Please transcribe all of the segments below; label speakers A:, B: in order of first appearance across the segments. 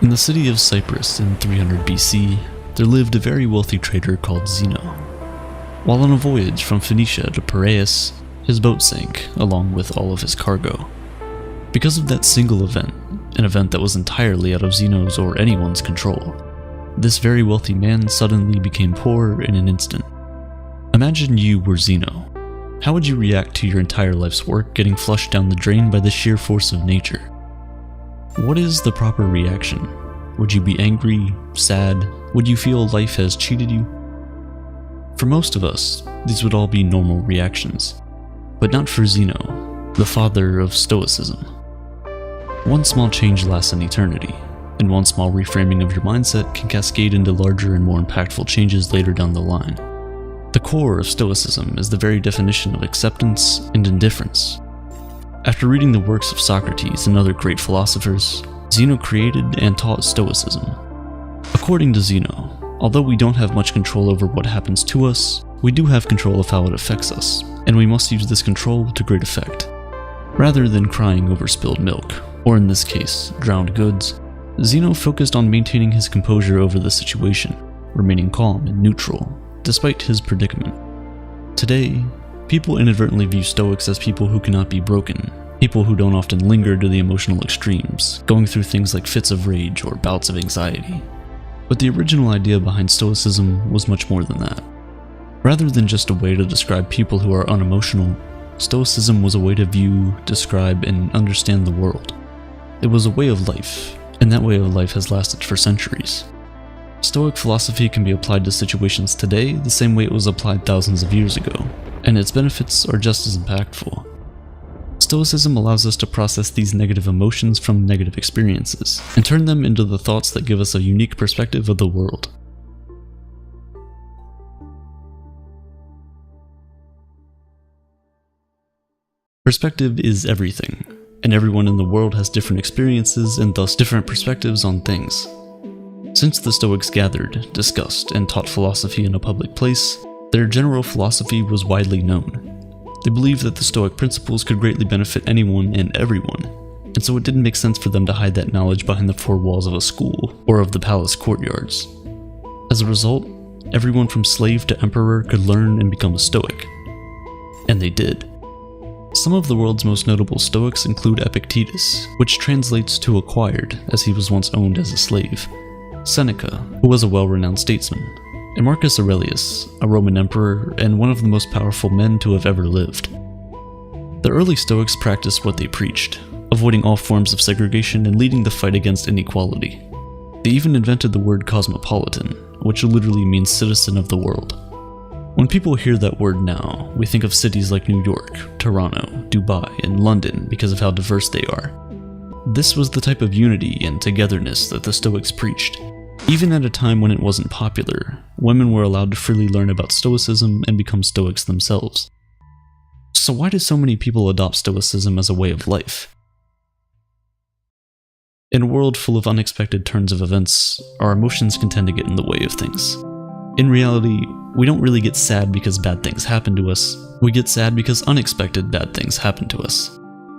A: In the city of Cyprus in 300 BC, there lived a very wealthy trader called Zeno. While on a voyage from Phoenicia to Piraeus, his boat sank, along with all of his cargo. Because of that single event, an event that was entirely out of Zeno's or anyone's control, this very wealthy man suddenly became poor in an instant. Imagine you were Zeno. How would you react to your entire life's work getting flushed down the drain by the sheer force of nature? What is the proper reaction? Would you be angry, sad? Would you feel life has cheated you? For most of us, these would all be normal reactions, but not for Zeno, the father of Stoicism. One small change lasts an eternity, and one small reframing of your mindset can cascade into larger and more impactful changes later down the line. The core of Stoicism is the very definition of acceptance and indifference. After reading the works of Socrates and other great philosophers, Zeno created and taught Stoicism. According to Zeno, although we don't have much control over what happens to us, we do have control of how it affects us, and we must use this control to great effect. Rather than crying over spilled milk, or in this case, drowned goods, Zeno focused on maintaining his composure over the situation, remaining calm and neutral, despite his predicament. Today, people inadvertently view Stoics as people who cannot be broken, people who don't often linger to the emotional extremes, going through things like fits of rage or bouts of anxiety. But the original idea behind Stoicism was much more than that. Rather than just a way to describe people who are unemotional, Stoicism was a way to view, describe, and understand the world. It was a way of life, and that way of life has lasted for centuries. Stoic philosophy can be applied to situations today the same way it was applied thousands of years ago, and its benefits are just as impactful. Stoicism allows us to process these negative emotions from negative experiences, and turn them into the thoughts that give us a unique perspective of the world. Perspective is everything, and everyone in the world has different experiences and thus different perspectives on things. Since the Stoics gathered, discussed, and taught philosophy in a public place, their general philosophy was widely known. They believed that the Stoic principles could greatly benefit anyone and everyone, and so it didn't make sense for them to hide that knowledge behind the four walls of a school or of the palace courtyards. As a result, everyone from slave to emperor could learn and become a Stoic. And they did. Some of the world's most notable Stoics include Epictetus, which translates to acquired, as he was once owned as a slave, Seneca, who was a well-renowned statesman, and Marcus Aurelius, a Roman emperor and one of the most powerful men to have ever lived. The early Stoics practiced what they preached, avoiding all forms of segregation and leading the fight against inequality. They even invented the word cosmopolitan, which literally means citizen of the world. When people hear that word now, we think of cities like New York, Toronto, Dubai, and London because of how diverse they are. This was the type of unity and togetherness that the Stoics preached. Even at a time when it wasn't popular, women were allowed to freely learn about Stoicism and become Stoics themselves. So why do so many people adopt Stoicism as a way of life? In a world full of unexpected turns of events, our emotions can tend to get in the way of things. In reality, we don't really get sad because bad things happen to us, we get sad because unexpected bad things happen to us.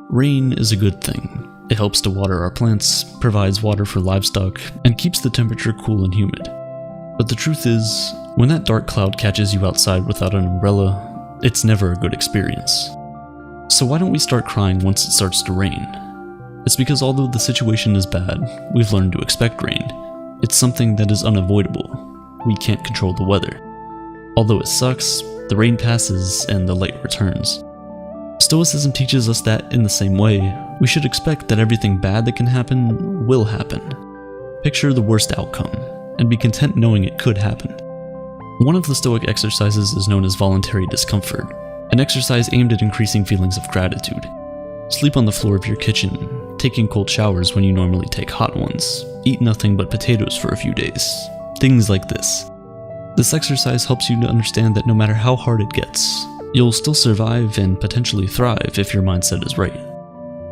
A: Rain is a good thing. It helps to water our plants, provides water for livestock, and keeps the temperature cool and humid. But the truth is, when that dark cloud catches you outside without an umbrella, it's never a good experience. So why don't we start crying once it starts to rain? It's because although the situation is bad, we've learned to expect rain. It's something that is unavoidable. We can't control the weather. Although it sucks, the rain passes and the light returns. Stoicism teaches us that, in the same way, we should expect that everything bad that can happen will happen. Picture the worst outcome, and be content knowing it could happen. One of the Stoic exercises is known as voluntary discomfort, an exercise aimed at increasing feelings of gratitude. Sleep on the floor of your kitchen, taking cold showers when you normally take hot ones, eat nothing but potatoes for a few days, things like this. This exercise helps you to understand that no matter how hard it gets, you'll still survive and potentially thrive if your mindset is right.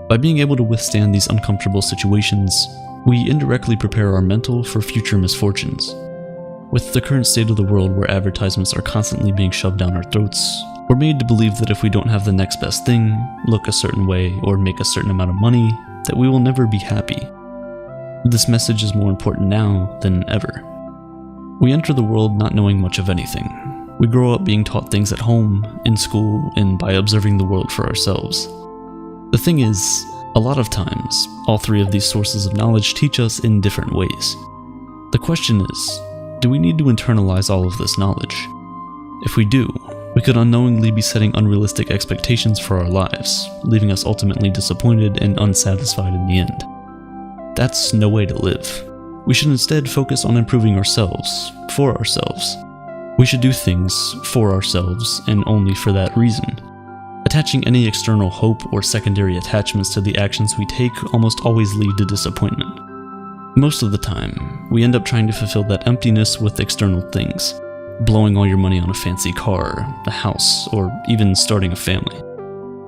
A: By being able to withstand these uncomfortable situations, we indirectly prepare our mental for future misfortunes. With the current state of the world where advertisements are constantly being shoved down our throats, we're made to believe that if we don't have the next best thing, look a certain way, or make a certain amount of money, that we will never be happy. This message is more important now than ever. We enter the world not knowing much of anything. We grow up being taught things at home, in school, and by observing the world for ourselves. The thing is, a lot of times, all three of these sources of knowledge teach us in different ways. The question is, do we need to internalize all of this knowledge? If we do, we could unknowingly be setting unrealistic expectations for our lives, leaving us ultimately disappointed and unsatisfied in the end. That's no way to live. We should instead focus on improving ourselves, for ourselves. We should do things for ourselves and only for that reason. Attaching any external hope or secondary attachments to the actions we take almost always lead to disappointment. Most of the time, we end up trying to fulfill that emptiness with external things, blowing all your money on a fancy car, a house, or even starting a family.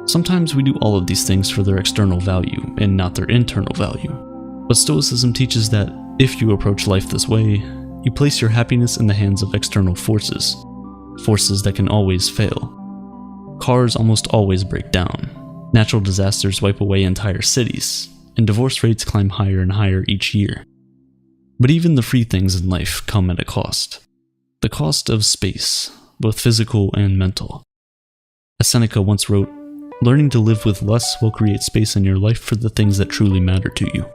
A: Sometimes we do all of these things for their external value and not their internal value. But Stoicism teaches that if you approach life this way, you place your happiness in the hands of external forces, forces that can always fail. Cars almost always break down, natural disasters wipe away entire cities, and divorce rates climb higher and higher each year. But even the free things in life come at a cost. The cost of space, both physical and mental. As Seneca once wrote, "Learning to live with less will create space in your life for the things that truly matter to you."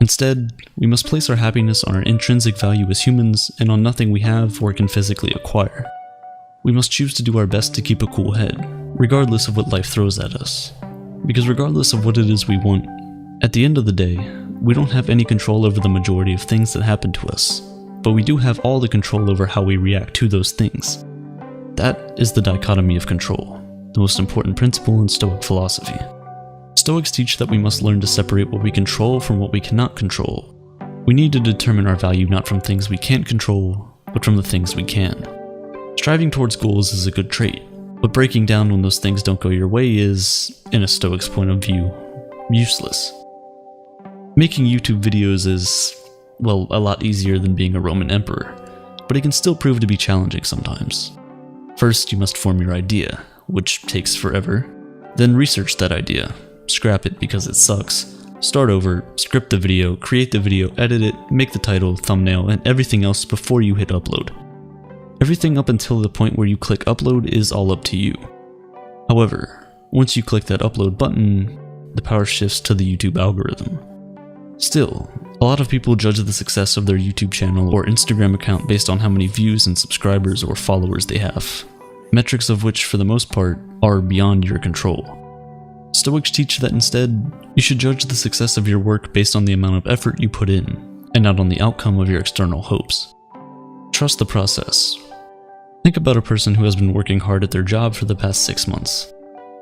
A: Instead, we must place our happiness on our intrinsic value as humans and on nothing we have or can physically acquire. We must choose to do our best to keep a cool head, regardless of what life throws at us. Because regardless of what it is we want, at the end of the day, we don't have any control over the majority of things that happen to us, but we do have all the control over how we react to those things. That is the dichotomy of control, the most important principle in Stoic philosophy. Stoics teach that we must learn to separate what we control from what we cannot control. We need to determine our value not from things we can't control, but from the things we can. Striving towards goals is a good trait, but breaking down when those things don't go your way is, in a Stoic's point of view, useless. Making YouTube videos is, well, a lot easier than being a Roman emperor, but it can still prove to be challenging sometimes. First, you must form your idea, which takes forever. Then research that idea. Scrap it because it sucks. Start over, script the video, create the video, edit it, make the title, thumbnail, and everything else before you hit upload. Everything up until the point where you click upload is all up to you. However, once you click that upload button, the power shifts to the YouTube algorithm. Still, a lot of people judge the success of their YouTube channel or Instagram account based on how many views and subscribers or followers they have, metrics of which, for the most part, are beyond your control. Stoics teach that instead, you should judge the success of your work based on the amount of effort you put in, and not on the outcome of your external hopes. Trust the process. Think about a person who has been working hard at their job for the past 6 months.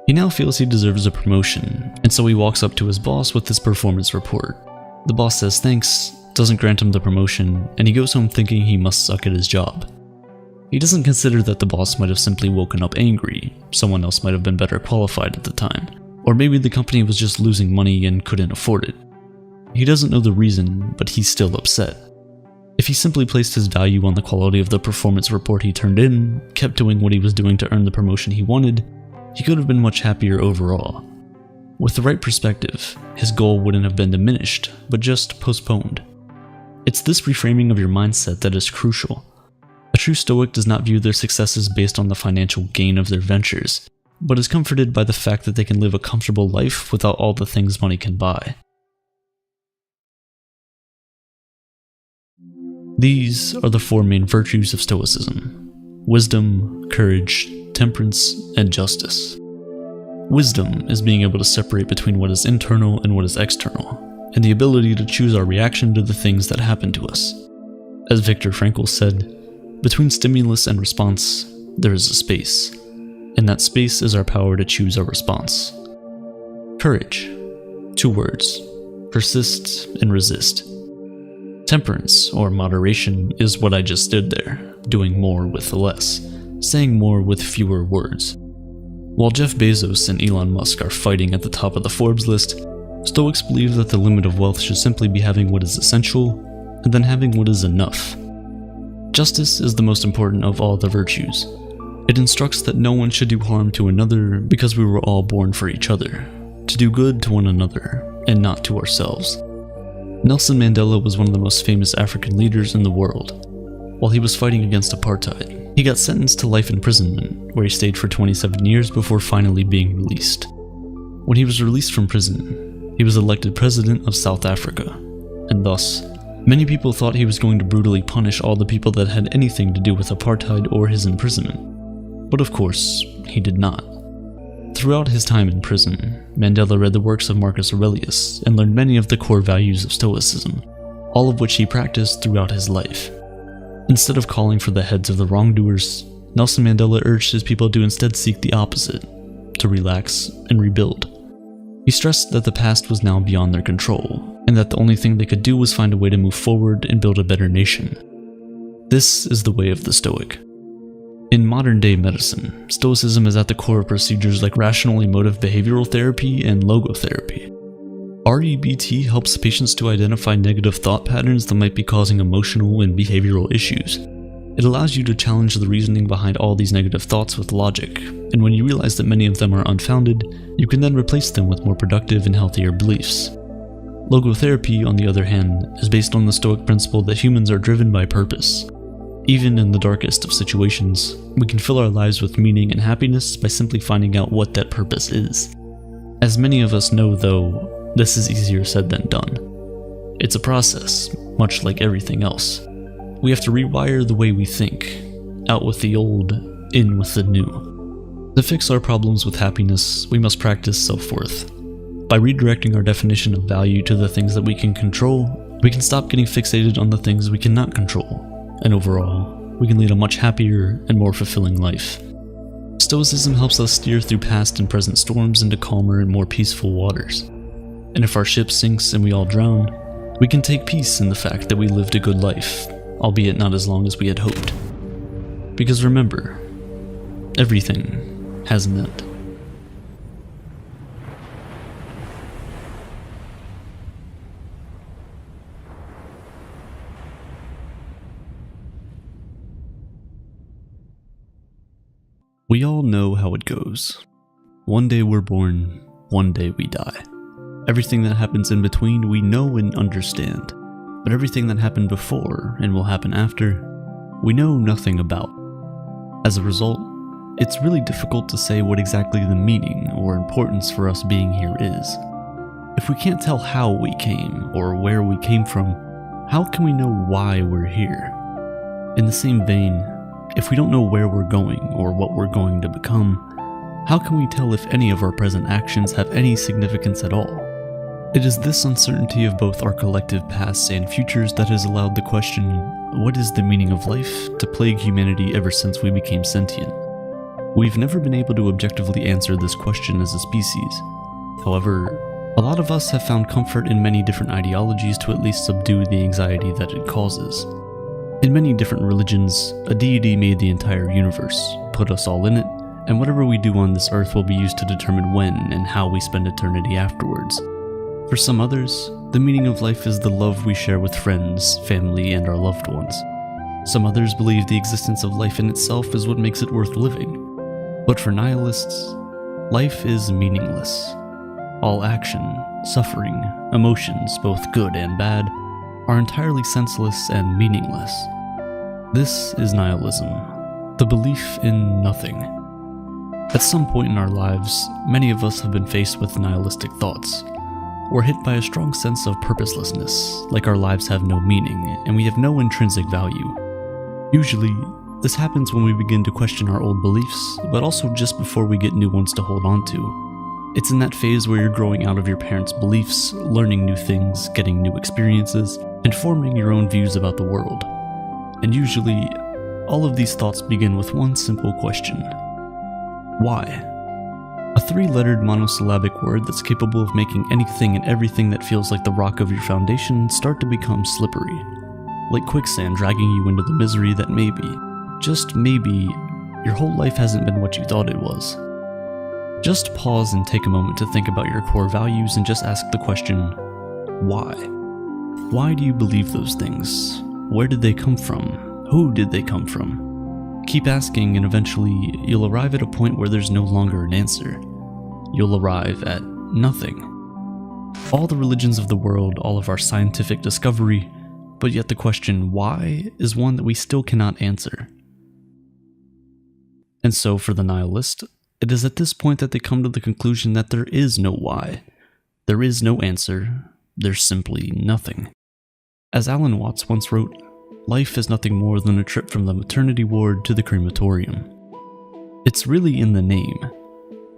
A: He now feels he deserves a promotion, and so he walks up to his boss with his performance report. The boss says thanks, doesn't grant him the promotion, and he goes home thinking he must suck at his job. He doesn't consider that the boss might have simply woken up angry, someone else might have been better qualified at the time, or maybe the company was just losing money and couldn't afford it. He doesn't know the reason, but he's still upset. If he simply placed his value on the quality of the performance report he turned in, kept doing what he was doing to earn the promotion he wanted, he could have been much happier overall. With the right perspective, his goal wouldn't have been diminished, but just postponed. It's this reframing of your mindset that is crucial. A true Stoic does not view their successes based on the financial gain of their ventures, but is comforted by the fact that they can live a comfortable life without all the things money can buy. These are the 4 main virtues of Stoicism: wisdom, courage, temperance, and justice. Wisdom is being able to separate between what is internal and what is external, and the ability to choose our reaction to the things that happen to us. As Viktor Frankl said, between stimulus and response, there is a space, and that space is our power to choose our response. Courage. 2 words: persist and resist. Temperance, or moderation, is what I just did there, doing more with less, saying more with fewer words. While Jeff Bezos and Elon Musk are fighting at the top of the Forbes list, Stoics believe that the limit of wealth should simply be having what is essential, and then having what is enough. Justice is the most important of all the virtues. It instructs that no one should do harm to another because we were all born for each other, to do good to one another, and not to ourselves. Nelson Mandela was one of the most famous African leaders in the world. While he was fighting against apartheid, he got sentenced to life imprisonment, where he stayed for 27 years before finally being released. When he was released from prison, he was elected president of South Africa, and thus, many people thought he was going to brutally punish all the people that had anything to do with apartheid or his imprisonment. But of course, he did not. Throughout his time in prison, Mandela read the works of Marcus Aurelius and learned many of the core values of Stoicism, all of which he practiced throughout his life. Instead of calling for the heads of the wrongdoers, Nelson Mandela urged his people to instead seek the opposite, to relax and rebuild. He stressed that the past was now beyond their control, and that the only thing they could do was find a way to move forward and build a better nation. This is the way of the Stoic. In modern-day medicine, Stoicism is at the core of procedures like rational emotive behavioral therapy and logotherapy. REBT helps patients to identify negative thought patterns that might be causing emotional and behavioral issues. It allows you to challenge the reasoning behind all these negative thoughts with logic, and when you realize that many of them are unfounded, you can then replace them with more productive and healthier beliefs. Logotherapy, on the other hand, is based on the Stoic principle that humans are driven by purpose. Even in the darkest of situations, we can fill our lives with meaning and happiness by simply finding out what that purpose is. As many of us know, though, this is easier said than done. It's a process, much like everything else. We have to rewire the way we think, out with the old, in with the new. To fix our problems with happiness, we must practice self-worth. By redirecting our definition of value to the things that we can control, we can stop getting fixated on the things we cannot control. And overall, we can lead a much happier and more fulfilling life. Stoicism helps us steer through past and present storms into calmer and more peaceful waters. And if our ship sinks and we all drown, we can take peace in the fact that we lived a good life, albeit not as long as we had hoped. Because remember, everything has an end. We all know how it goes. One day we're born, one day we die. Everything that happens in between we know and understand, but everything that happened before and will happen after, we know nothing about. As a result, it's really difficult to say what exactly the meaning or importance for us being here is. If we can't tell how we came or where we came from, how can we know why we're here? In the same vein, if we don't know where we're going or what we're going to become, how can we tell if any of our present actions have any significance at all? It is this uncertainty of both our collective pasts and futures that has allowed the question, what is the meaning of life, to plague humanity ever since we became sentient. We've never been able to objectively answer this question as a species. However, a lot of us have found comfort in many different ideologies to at least subdue the anxiety that it causes. In many different religions, a deity made the entire universe, put us all in it, and whatever we do on this earth will be used to determine when and how we spend eternity afterwards. For some others, the meaning of life is the love we share with friends, family, and our loved ones. Some others believe the existence of life in itself is what makes it worth living. But for nihilists, life is meaningless. All action, suffering, emotions, both good and bad, are entirely senseless and meaningless. This is nihilism, the belief in nothing. At some point in our lives, many of us have been faced with nihilistic thoughts. We're hit by a strong sense of purposelessness, like our lives have no meaning and we have no intrinsic value. Usually, this happens when we begin to question our old beliefs, but also just before we get new ones to hold on to. It's in that phase where you're growing out of your parents' beliefs, learning new things, getting new experiences, and forming your own views about the world. And usually, all of these thoughts begin with one simple question. Why? A three-lettered monosyllabic word that's capable of making anything and everything that feels like the rock of your foundation start to become slippery, like quicksand dragging you into the misery that maybe, just maybe, your whole life hasn't been what you thought it was. Just pause and take a moment to think about your core values and just ask the question, why? Why do you believe those things? Where did they come from? Who did they come from? Keep asking and eventually you'll arrive at a point where there's no longer an answer. You'll arrive at nothing. All the religions of the world, all of our scientific discovery, but yet the question why is one that we still cannot answer. And so for the nihilist, it is at this point that they come to the conclusion that there is no why. There is no answer. There's simply nothing. As Alan Watts once wrote, life is nothing more than a trip from the maternity ward to the crematorium. It's really in the name.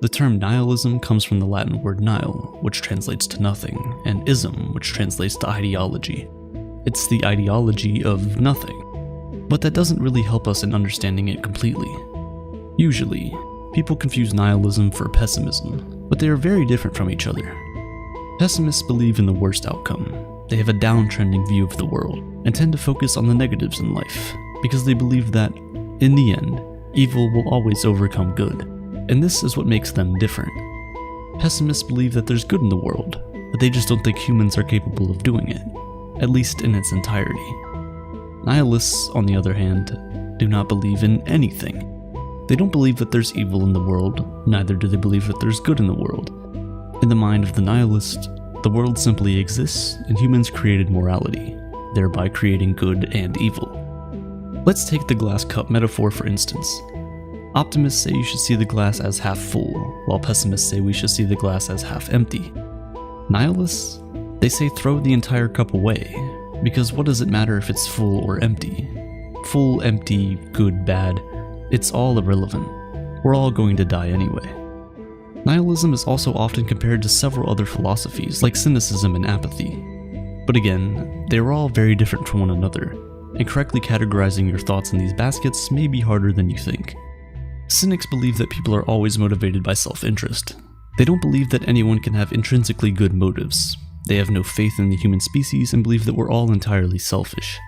A: The term nihilism comes from the Latin word nihil, which translates to nothing, and ism, which translates to ideology. It's the ideology of nothing. But that doesn't really help us in understanding it completely. Usually, people confuse nihilism for pessimism, but they are very different from each other. Pessimists believe in the worst outcome. They have a downtrending view of the world, and tend to focus on the negatives in life, because they believe that, in the end, evil will always overcome good, and this is what makes them different. Pessimists believe that there's good in the world, but they just don't think humans are capable of doing it, at least in its entirety. Nihilists, on the other hand, do not believe in anything. They don't believe that there's evil in the world, neither do they believe that there's good in the world. In the mind of the nihilist, the world simply exists and humans created morality, thereby creating good and evil. Let's take the glass cup metaphor for instance. Optimists say you should see the glass as half full, while pessimists say we should see the glass as half empty. Nihilists, they say throw the entire cup away, because what does it matter if it's full or empty? Full, empty, good, bad, it's all irrelevant. We're all going to die anyway. Nihilism is also often compared to several other philosophies like cynicism and apathy. But again, they are all very different from one another, and correctly categorizing your thoughts in these baskets may be harder than you think. Cynics believe that people are always motivated by self-interest. They don't believe that anyone can have intrinsically good motives. They have no faith in the human species and believe that we're all entirely selfish,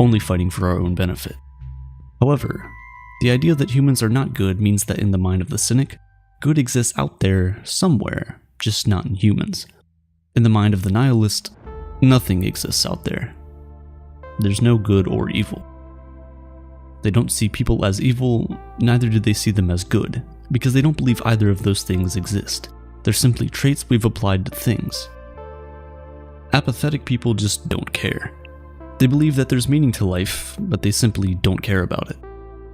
A: only fighting for our own benefit. However, the idea that humans are not good means that in the mind of the cynic, good exists out there somewhere, just not in humans. In the mind of the nihilist, nothing exists out there. There's no good or evil. They don't see people as evil, neither do they see them as good, because they don't believe either of those things exist. They're simply traits we've applied to things. Apathetic people just don't care. They believe that there's meaning to life, but they simply don't care about it.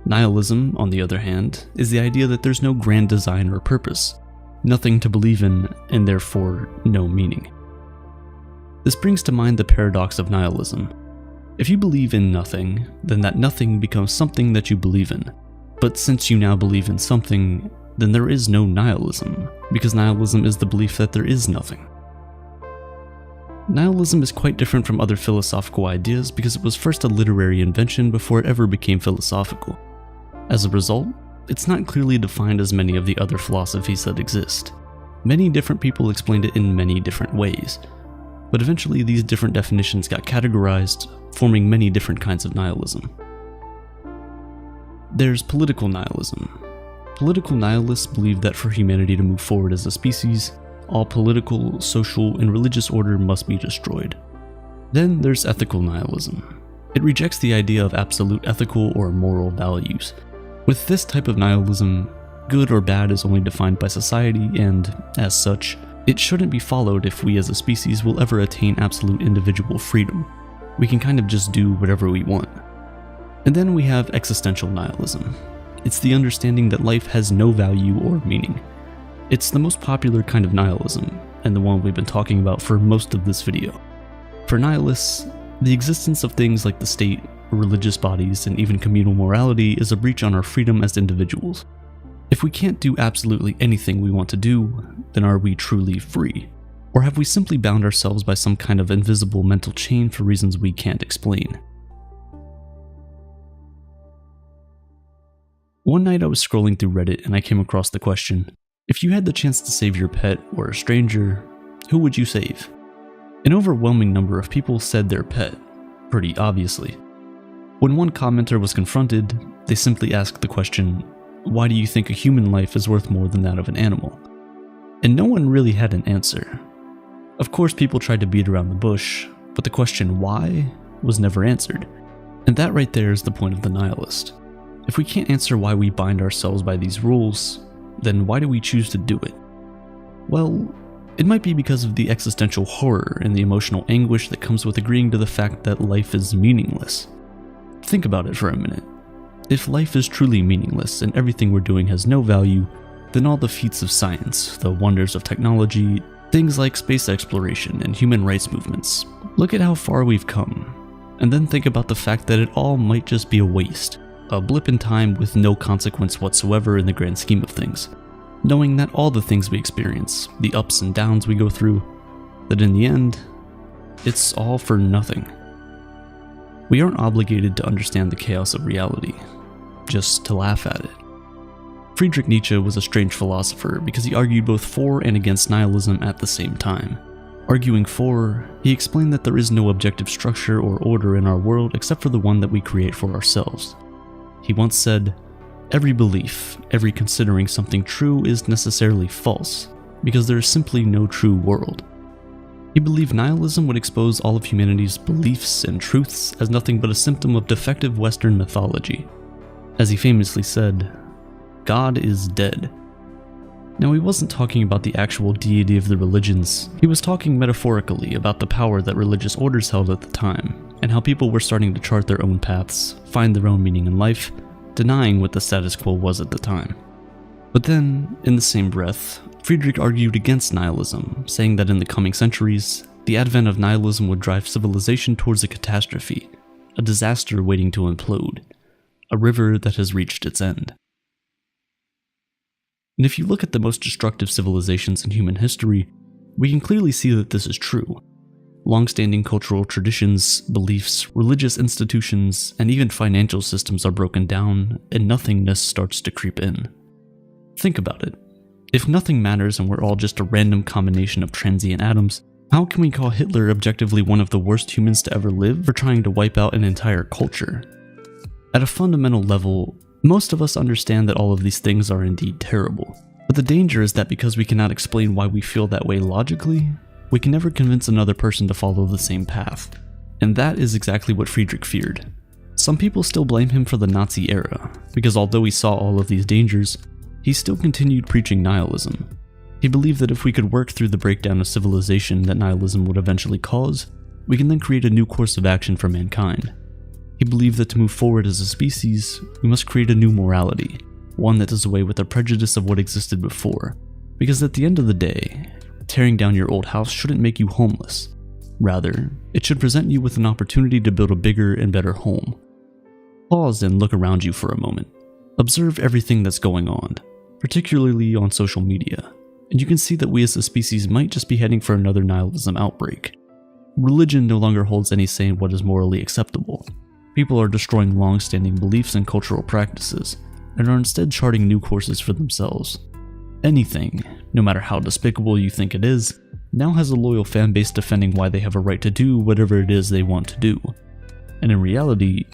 A: Nihilism, on the other hand, is the idea that there's no grand design or purpose, nothing to believe in, and therefore no meaning. This brings to mind the paradox of nihilism. If you believe in nothing, then that nothing becomes something that you believe in. But since you now believe in something, then there is no nihilism, because nihilism is the belief that there is nothing. Nihilism is quite different from other philosophical ideas because it was first a literary invention before it ever became philosophical. As a result, it's not clearly defined as many of the other philosophies that exist. Many different people explained it in many different ways, but eventually these different definitions got categorized, forming many different kinds of nihilism. There's political nihilism. Political nihilists believe that for humanity to move forward as a species, all political, social, and religious order must be destroyed. Then there's ethical nihilism. It rejects the idea of absolute ethical or moral values. With this type of nihilism, good or bad is only defined by society, and, as such, it shouldn't be followed if we as a species will ever attain absolute individual freedom. We can kind of just do whatever we want. And then we have existential nihilism. It's the understanding that life has no value or meaning. It's the most popular kind of nihilism, and the one we've been talking about for most of this video. For nihilists, the existence of things like the state, religious bodies, and even communal morality is a breach on our freedom as individuals. If we can't do absolutely anything we want to do, then are we truly free? Or have we simply bound ourselves by some kind of invisible mental chain for reasons we can't explain? One night I was scrolling through Reddit and I came across the question, if you had the chance to save your pet or a stranger, who would you save? An overwhelming number of people said their pet, pretty obviously. When one commenter was confronted, they simply asked the question, why do you think a human life is worth more than that of an animal? And no one really had an answer. Of course, people tried to beat around the bush, but the question why was never answered. And that right there is the point of the nihilist. If we can't answer why we bind ourselves by these rules, then why do we choose to do it? Well, It might be because of the existential horror and the emotional anguish that comes with agreeing to the fact that life is meaningless. Think about it for a minute. If life is truly meaningless and everything we're doing has no value, then all the feats of science, the wonders of technology, things like space exploration and human rights movements, look at how far we've come. And then think about the fact that it all might just be a waste, a blip in time with no consequence whatsoever in the grand scheme of things. Knowing that all the things we experience, the ups and downs we go through, that in the end, it's all for nothing. We aren't obligated to understand the chaos of reality, just to laugh at it. Friedrich Nietzsche was a strange philosopher because he argued both for and against nihilism at the same time. Arguing for, he explained that there is no objective structure or order in our world except for the one that we create for ourselves. He once said, "Every belief, every considering something true is necessarily false, because there is simply no true world." He believed nihilism would expose all of humanity's beliefs and truths as nothing but a symptom of defective Western mythology. As he famously said, "God is dead." Now, he wasn't talking about the actual deity of the religions. He was talking metaphorically about the power that religious orders held at the time, and how people were starting to chart their own paths, find their own meaning in life, denying what the status quo was at the time. But then, in the same breath, Friedrich argued against nihilism, saying that in the coming centuries, the advent of nihilism would drive civilization towards a catastrophe, a disaster waiting to implode, a river that has reached its end. And if you look at the most destructive civilizations in human history, we can clearly see that this is true. Long-standing cultural traditions, beliefs, religious institutions, and even financial systems are broken down, and nothingness starts to creep in. Think about it. If nothing matters and we're all just a random combination of transient atoms, how can we call Hitler objectively one of the worst humans to ever live for trying to wipe out an entire culture? At a fundamental level, most of us understand that all of these things are indeed terrible. But the danger is that because we cannot explain why we feel that way logically, we can never convince another person to follow the same path. And that is exactly what Friedrich feared. Some people still blame him for the Nazi era, because although he saw all of these dangers, he still continued preaching nihilism. He believed that if we could work through the breakdown of civilization that nihilism would eventually cause, we can then create a new course of action for mankind. He believed that to move forward as a species, we must create a new morality, one that does away with the prejudice of what existed before. Because at the end of the day, tearing down your old house shouldn't make you homeless. Rather, it should present you with an opportunity to build a bigger and better home. Pause and look around you for a moment. Observe everything that's going on, particularly on social media, and you can see that we as a species might just be heading for another nihilism outbreak. Religion no longer holds any say in what is morally acceptable. People are destroying long-standing beliefs and cultural practices, and are instead charting new courses for themselves. Anything, no matter how despicable you think it is, now has a loyal fan base defending why they have a right to do whatever it is they want to do. And in reality,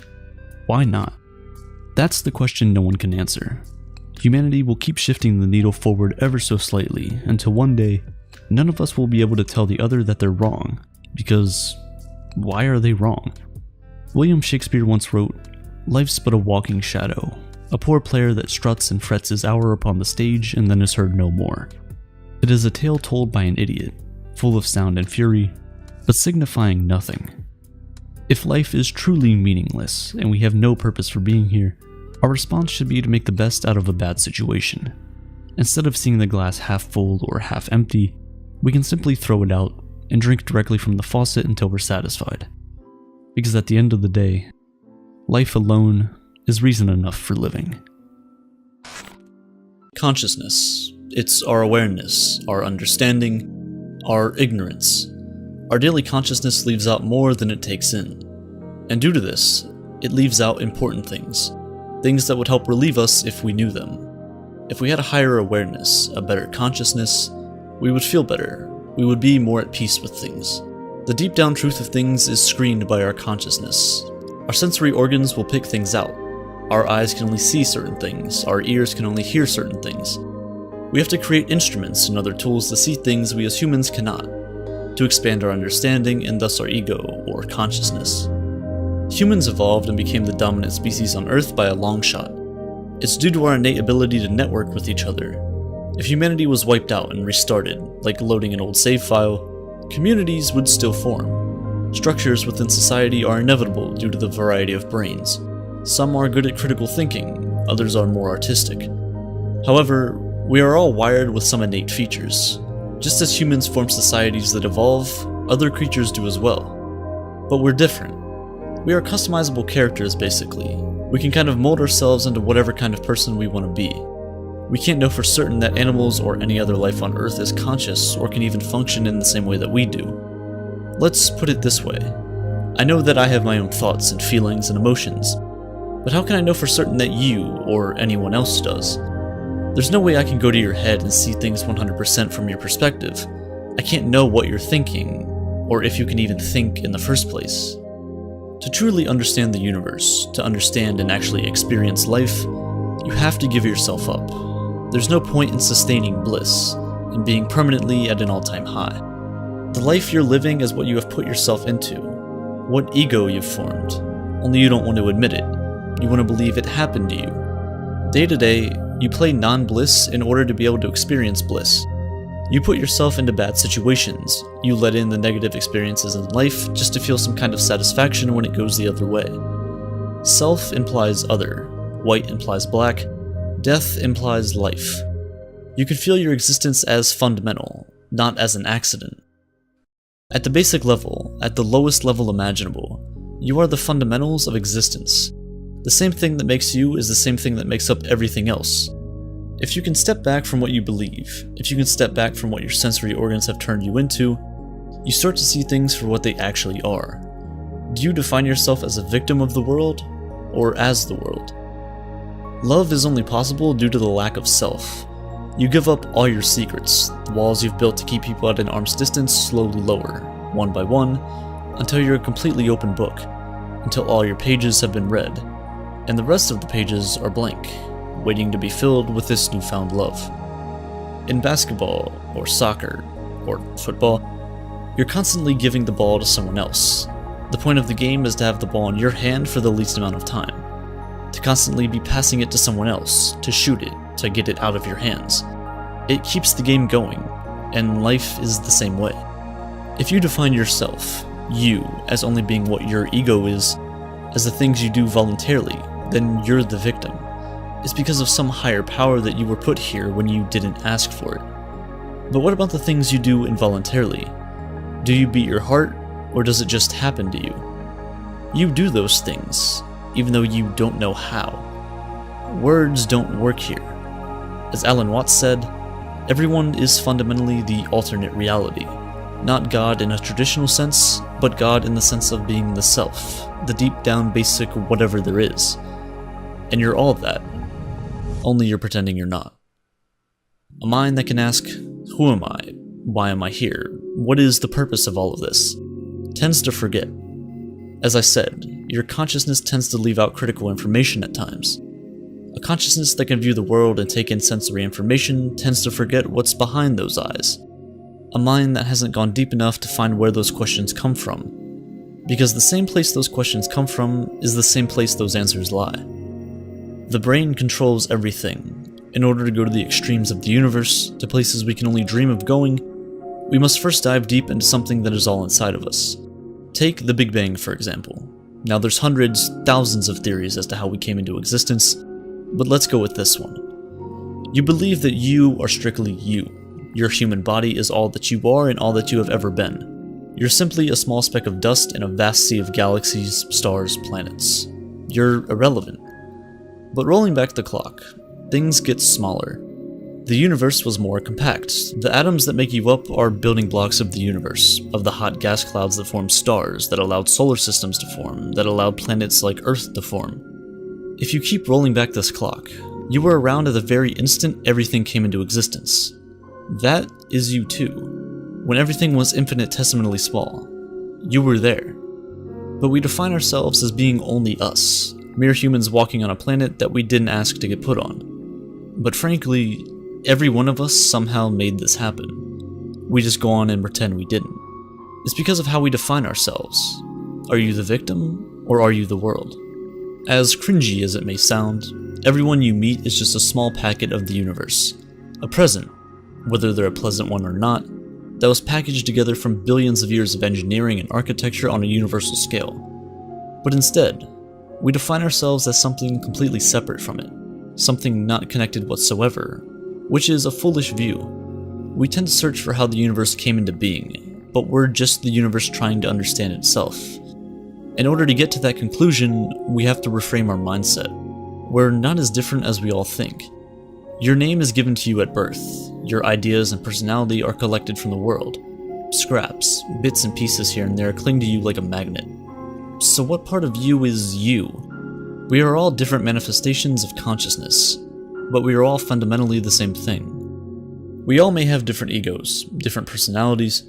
A: why not? That's the question no one can answer. Humanity will keep shifting the needle forward ever so slightly, until one day, none of us will be able to tell the other that they're wrong, because why are they wrong? William Shakespeare once wrote, "Life's but a walking shadow, a poor player that struts and frets his hour upon the stage and then is heard no more. It is a tale told by an idiot, full of sound and fury, but signifying nothing." If life is truly meaningless and we have no purpose for being here, our response should be to make the best out of a bad situation. Instead of seeing the glass half full or half empty, we can simply throw it out and drink directly from the faucet until we're satisfied. Because at the end of the day, life alone is reason enough for living. Consciousness. It's our awareness, our understanding, our ignorance. Our daily consciousness leaves out more than it takes in. And due to this, it leaves out important things. Things that would help relieve us if we knew them. If we had a higher awareness, a better consciousness, we would feel better. We would be more at peace with things. The deep down truth of things is screened by our consciousness. Our sensory organs will pick things out. Our eyes can only see certain things, our ears can only hear certain things. We have to create instruments and other tools to see things we as humans cannot, to expand our understanding and thus our ego, or consciousness. Humans evolved and became the dominant species on Earth by a long shot. It's due to our innate ability to network with each other. If humanity was wiped out and restarted, like loading an old save file, communities would still form. Structures within society are inevitable due to the variety of brains. Some are good at critical thinking, others are more artistic. However, we are all wired with some innate features. Just as humans form societies that evolve, other creatures do as well. But we're different. We are customizable characters, basically. We can kind of mold ourselves into whatever kind of person we want to be. We can't know for certain that animals or any other life on Earth is conscious or can even function in the same way that we do. Let's put it this way. I know that I have my own thoughts and feelings and emotions, but how can I know for certain that you or anyone else does? There's no way I can go to your head and see things 100% from your perspective. I can't know what you're thinking, or if you can even think in the first place. To truly understand the universe, to understand and actually experience life, you have to give yourself up. There's no point in sustaining bliss, in being permanently at an all-time high. The life you're living is what you have put yourself into, what ego you've formed, only you don't want to admit it. You want to believe it happened to you. Day to day, you play non-bliss in order to be able to experience bliss. You put yourself into bad situations, you let in the negative experiences in life just to feel some kind of satisfaction when it goes the other way. Self implies other, white implies black, death implies life. You can feel your existence as fundamental, not as an accident. At the basic level, at the lowest level imaginable, you are the fundamentals of existence. The same thing that makes you is the same thing that makes up everything else. If you can step back from what you believe, if you can step back from what your sensory organs have turned you into, you start to see things for what they actually are. Do you define yourself as a victim of the world, or as the world? Love is only possible due to the lack of self. You give up all your secrets, the walls you've built to keep people at an arm's distance slowly lower, one by one, until you're a completely open book, until all your pages have been read, and the rest of the pages are blank, waiting to be filled with this newfound love. In basketball, or soccer, or football, you're constantly giving the ball to someone else. The point of the game is to have the ball in your hand for the least amount of time, to constantly be passing it to someone else, to shoot it, to get it out of your hands. It keeps the game going, and life is the same way. If you define yourself, you, as only being what your ego is, as the things you do voluntarily, then you're the victim. It's because of some higher power that you were put here when you didn't ask for it. But what about the things you do involuntarily? Do you beat your heart, or does it just happen to you? You do those things, even though you don't know how. Words don't work here. As Alan Watts said, everyone is fundamentally the alternate reality. Not God in a traditional sense, but God in the sense of being the self, the deep down basic whatever there is. And you're all of that. Only you're pretending you're not. A mind that can ask, who am I? Why am I here? What is the purpose of all of this? Tends to forget. As I said, your consciousness tends to leave out critical information at times. A consciousness that can view the world and take in sensory information tends to forget what's behind those eyes. A mind that hasn't gone deep enough to find where those questions come from. Because the same place those questions come from is the same place those answers lie. The brain controls everything. In order to go to the extremes of the universe, to places we can only dream of going, we must first dive deep into something that is all inside of us. Take the Big Bang, for example. Now there's hundreds, thousands of theories as to how we came into existence, but let's go with this one. You believe that you are strictly you. Your human body is all that you are and all that you have ever been. You're simply a small speck of dust in a vast sea of galaxies, stars, planets. You're irrelevant. But rolling back the clock, things get smaller. The universe was more compact. The atoms that make you up are building blocks of the universe, of the hot gas clouds that form stars, that allowed solar systems to form, that allowed planets like Earth to form. If you keep rolling back this clock, you were around at the very instant everything came into existence. That is you too. When everything was infinitesimally small, you were there. But we define ourselves as being only us, mere humans walking on a planet that we didn't ask to get put on. But frankly, every one of us somehow made this happen. We just go on and pretend we didn't. It's because of how we define ourselves. Are you the victim, or are you the world? As cringy as it may sound, everyone you meet is just a small packet of the universe. A present, whether they're a pleasant one or not, that was packaged together from billions of years of engineering and architecture on a universal scale. But instead, we define ourselves as something completely separate from it, something not connected whatsoever, which is a foolish view. We tend to search for how the universe came into being, but we're just the universe trying to understand itself. In order to get to that conclusion, we have to reframe our mindset. We're not as different as we all think. Your name is given to you at birth. Your ideas and personality are collected from the world. Scraps, bits and pieces here and there cling to you like a magnet. So what part of you is you? We are all different manifestations of consciousness, but we are all fundamentally the same thing. We all may have different egos, different personalities,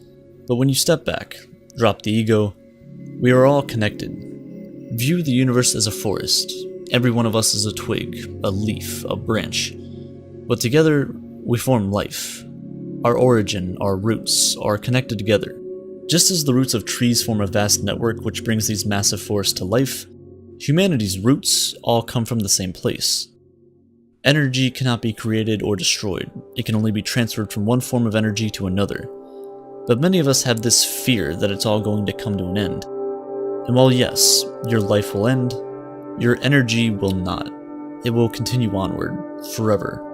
A: but when you step back, drop the ego, we are all connected. View the universe as a forest. Every one of us is a twig, a leaf, a branch. But together, we form life. Our origin, our roots, are connected together. Just as the roots of trees form a vast network which brings these massive forests to life, humanity's roots all come from the same place. Energy cannot be created or destroyed. It can only be transferred from one form of energy to another. But many of us have this fear that it's all going to come to an end. And while yes, your life will end, your energy will not. It will continue onward, forever.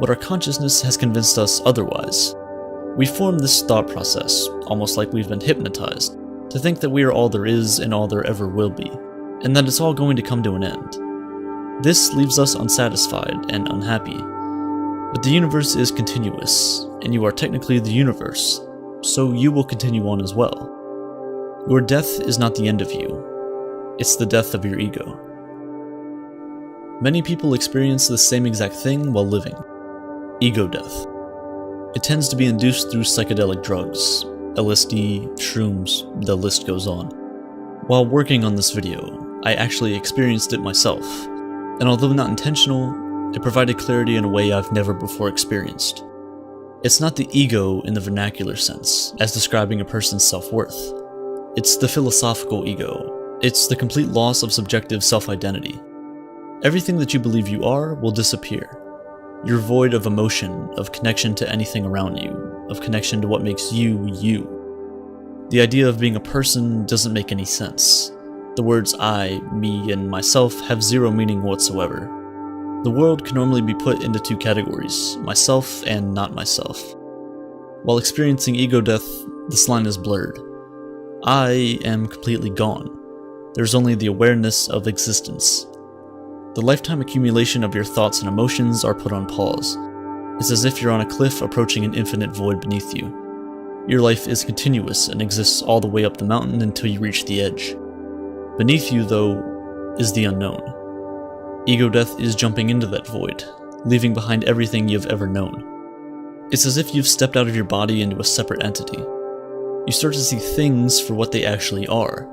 A: But our consciousness has convinced us otherwise. We form this thought process, almost like we've been hypnotized, to think that we are all there is and all there ever will be, and that it's all going to come to an end. This leaves us unsatisfied and unhappy. But the universe is continuous, and you are technically the universe, so you will continue on as well. Your death is not the end of you, it's the death of your ego. Many people experience the same exact thing while living. Ego death. It tends to be induced through psychedelic drugs, LSD, shrooms, the list goes on. While working on this video, I actually experienced it myself, and although not intentional, it provided clarity in a way I've never before experienced. It's not the ego in the vernacular sense, as describing a person's self-worth. It's the philosophical ego. It's the complete loss of subjective self-identity. Everything that you believe you are will disappear. You're void of emotion, of connection to anything around you, of connection to what makes you, you. The idea of being a person doesn't make any sense. The words I, me, and myself have zero meaning whatsoever. The world can normally be put into two categories, myself and not myself. While experiencing ego death, this line is blurred. I am completely gone. There's only the awareness of existence. The lifetime accumulation of your thoughts and emotions are put on pause. It's as if you're on a cliff approaching an infinite void beneath you. Your life is continuous and exists all the way up the mountain until you reach the edge. Beneath you, though, is the unknown. Ego death is jumping into that void, leaving behind everything you've ever known. It's as if you've stepped out of your body into a separate entity. You start to see things for what they actually are,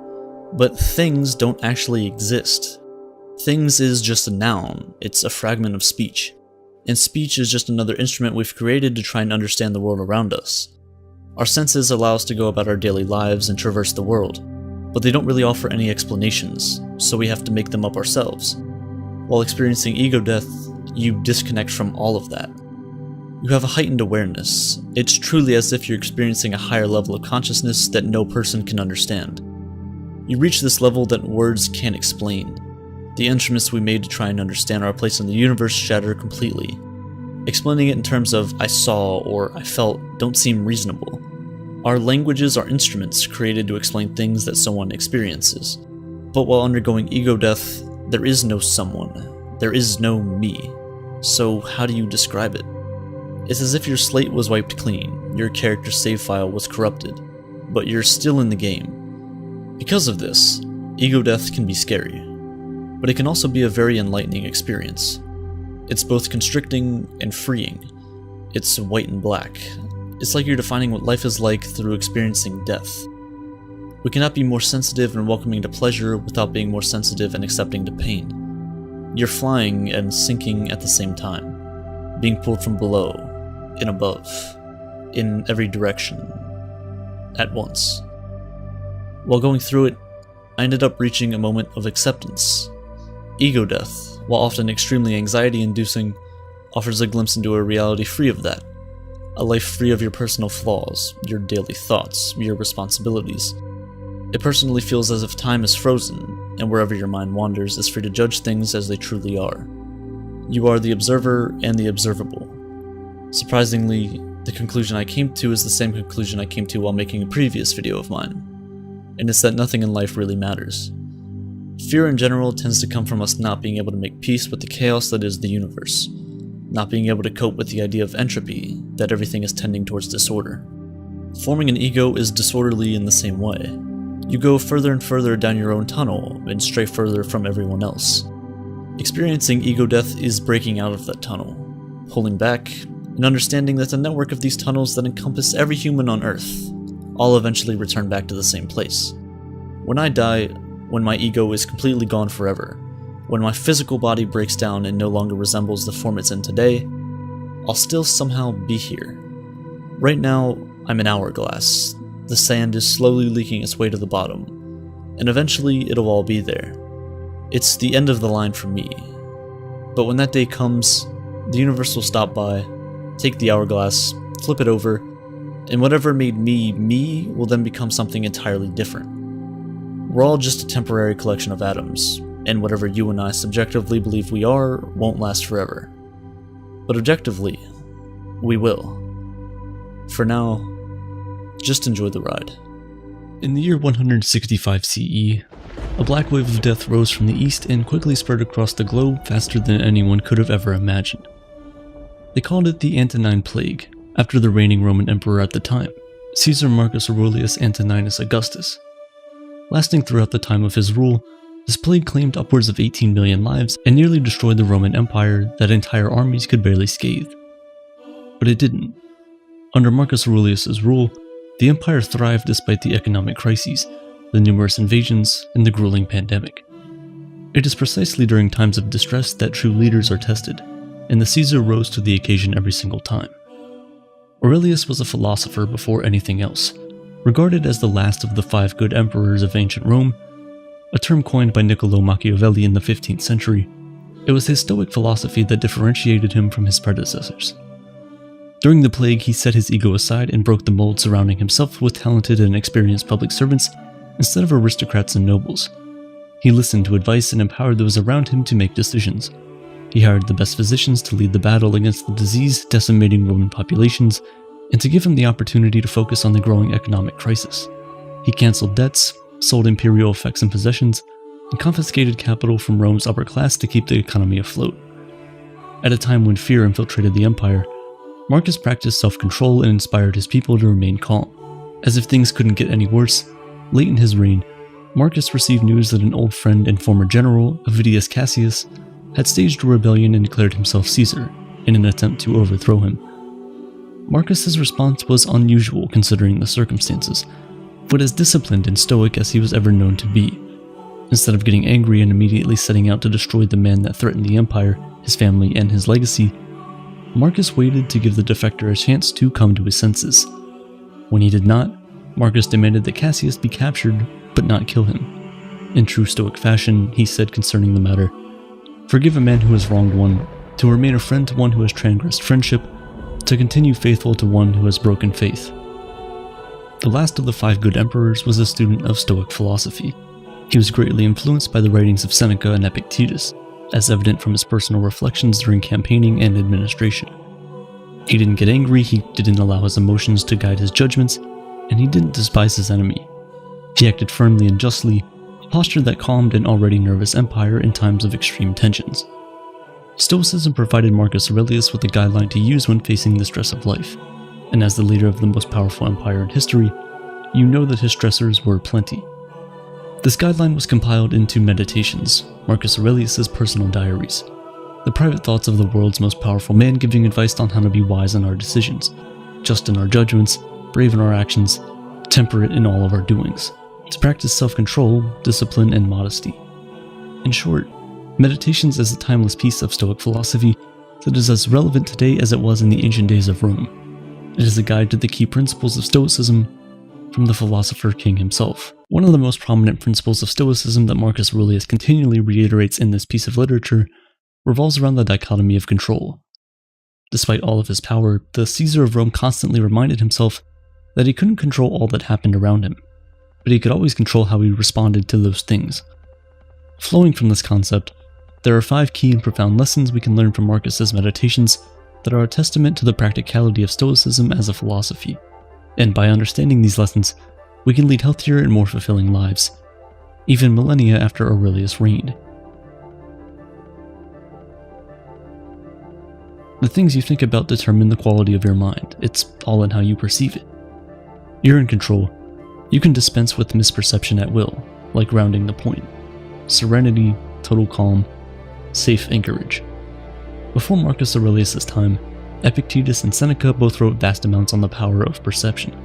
A: but things don't actually exist. Things is just a noun, it's a fragment of speech. And speech is just another instrument we've created to try and understand the world around us. Our senses allow us to go about our daily lives and traverse the world, but they don't really offer any explanations, so we have to make them up ourselves. While experiencing ego death, you disconnect from all of that. You have a heightened awareness. It's truly as if you're experiencing a higher level of consciousness that no person can understand. You reach this level that words can't explain. The instruments we made to try and understand our place in the universe shatter completely. Explaining it in terms of I saw or I felt don't seem reasonable. Our languages are instruments created to explain things that someone experiences. But while undergoing ego death, there is no someone. There is no me. So how do you describe it? It's as if your slate was wiped clean, your character's save file was corrupted, but you're still in the game. Because of this, ego death can be scary. But it can also be a very enlightening experience. It's both constricting and freeing. It's white and black. It's like you're defining what life is like through experiencing death. We cannot be more sensitive and welcoming to pleasure without being more sensitive and accepting to pain. You're flying and sinking at the same time, being pulled from below, and above, in every direction, at once. While going through it, I ended up reaching a moment of acceptance. Ego death, while often extremely anxiety-inducing, offers a glimpse into a reality free of that. A life free of your personal flaws, your daily thoughts, your responsibilities. It personally feels as if time is frozen, and wherever your mind wanders is free to judge things as they truly are. You are the observer and the observable. Surprisingly, the conclusion I came to is the same conclusion I came to while making a previous video of mine, and it's that nothing in life really matters. Fear in general tends to come from us not being able to make peace with the chaos that is the universe, not being able to cope with the idea of entropy, that everything is tending towards disorder. Forming an ego is disorderly in the same way. You go further and further down your own tunnel and stray further from everyone else. Experiencing ego death is breaking out of that tunnel, pulling back, and understanding that the network of these tunnels that encompass every human on Earth all eventually return back to the same place. When I die, when my ego is completely gone forever, when my physical body breaks down and no longer resembles the form it's in today, I'll still somehow be here. Right now, I'm an hourglass. The sand is slowly leaking its way to the bottom, and eventually it'll all be there. It's the end of the line for me. But when that day comes, the universe will stop by, take the hourglass, flip it over, and whatever made me will then become something entirely different. We're all just a temporary collection of atoms, and whatever you and I subjectively believe we are won't last forever. But objectively, we will. For now, just enjoy the ride. In the year 165 CE, a black wave of death rose from the east and quickly spread across the globe faster than anyone could have ever imagined. They called it the Antonine Plague, after the reigning Roman emperor at the time, Caesar Marcus Aurelius Antoninus Augustus. Lasting throughout the time of his rule, this plague claimed upwards of 18 million lives and nearly destroyed the Roman Empire that entire armies could barely scathe. But it didn't. Under Marcus Aurelius's rule, the empire thrived despite the economic crises, the numerous invasions, and the grueling pandemic. It is precisely during times of distress that true leaders are tested, and the Caesar rose to the occasion every single time. Aurelius was a philosopher before anything else, regarded as the last of the 5 good emperors of ancient Rome, a term coined by Niccolò Machiavelli in the 15th century. It was his Stoic philosophy that differentiated him from his predecessors. During the plague, he set his ego aside and broke the mold surrounding himself with talented and experienced public servants instead of aristocrats and nobles. He listened to advice and empowered those around him to make decisions. He hired the best physicians to lead the battle against the disease decimating Roman populations, and to give him the opportunity to focus on the growing economic crisis. He cancelled debts, sold imperial effects and possessions, and confiscated capital from Rome's upper class to keep the economy afloat. At a time when fear infiltrated the empire, Marcus practiced self-control and inspired his people to remain calm. As if things couldn't get any worse, late in his reign, Marcus received news that an old friend and former general, Avidius Cassius, had staged a rebellion and declared himself Caesar, in an attempt to overthrow him. Marcus's response was unusual considering the circumstances, but as disciplined and stoic as he was ever known to be. Instead of getting angry and immediately setting out to destroy the man that threatened the empire, his family, and his legacy, Marcus waited to give the defector a chance to come to his senses. When he did not, Marcus demanded that Cassius be captured, but not kill him. In true Stoic fashion, he said concerning the matter, "Forgive a man who has wronged one, to remain a friend to one who has transgressed friendship, to continue faithful to one who has broken faith." The last of the 5 good emperors was a student of Stoic philosophy. He was greatly influenced by the writings of Seneca and Epictetus, as evident from his personal reflections during campaigning and administration. He didn't get angry, he didn't allow his emotions to guide his judgments, and he didn't despise his enemy. He acted firmly and justly, a posture that calmed an already nervous empire in times of extreme tensions. Stoicism provided Marcus Aurelius with a guideline to use when facing the stress of life, and as the leader of the most powerful empire in history, you know that his stressors were plenty. This guideline was compiled into Meditations, Marcus Aurelius's personal diaries, the private thoughts of the world's most powerful man giving advice on how to be wise in our decisions, just in our judgments, brave in our actions, temperate in all of our doings, to practice self-control, discipline, and modesty. In short, Meditations is a timeless piece of Stoic philosophy that is as relevant today as it was in the ancient days of Rome. It is a guide to the key principles of Stoicism from the philosopher king himself. One of the most prominent principles of Stoicism that Marcus Aurelius continually reiterates in this piece of literature revolves around the dichotomy of control. Despite all of his power, the Caesar of Rome constantly reminded himself that he couldn't control all that happened around him, but he could always control how he responded to those things. Flowing from this concept, there are 5 key and profound lessons we can learn from Marcus's meditations that are a testament to the practicality of Stoicism as a philosophy, and by understanding these lessons, we can lead healthier and more fulfilling lives, even millennia after Aurelius reigned. The things you think about determine the quality of your mind. It's all in how you perceive it. You're in control. You can dispense with misperception at will, like rounding the point. Serenity, total calm, safe anchorage. Before Marcus Aurelius' time, Epictetus and Seneca both wrote vast amounts on the power of perception.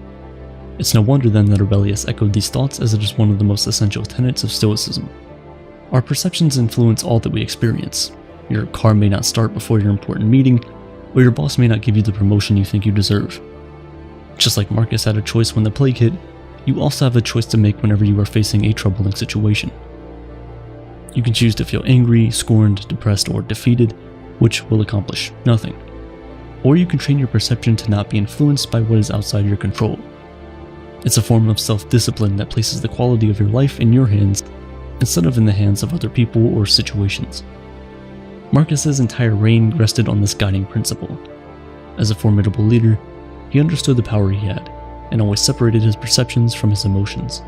A: It's no wonder then that Aurelius echoed these thoughts, as it is one of the most essential tenets of Stoicism. Our perceptions influence all that we experience. Your car may not start before your important meeting, or your boss may not give you the promotion you think you deserve. Just like Marcus had a choice when the plague hit, you also have a choice to make whenever you are facing a troubling situation. You can choose to feel angry, scorned, depressed, or defeated, which will accomplish nothing. Or you can train your perception to not be influenced by what is outside your control. It's a form of self-discipline that places the quality of your life in your hands instead of in the hands of other people or situations. Marcus's entire reign rested on this guiding principle. As a formidable leader, he understood the power he had, and always separated his perceptions from his emotions.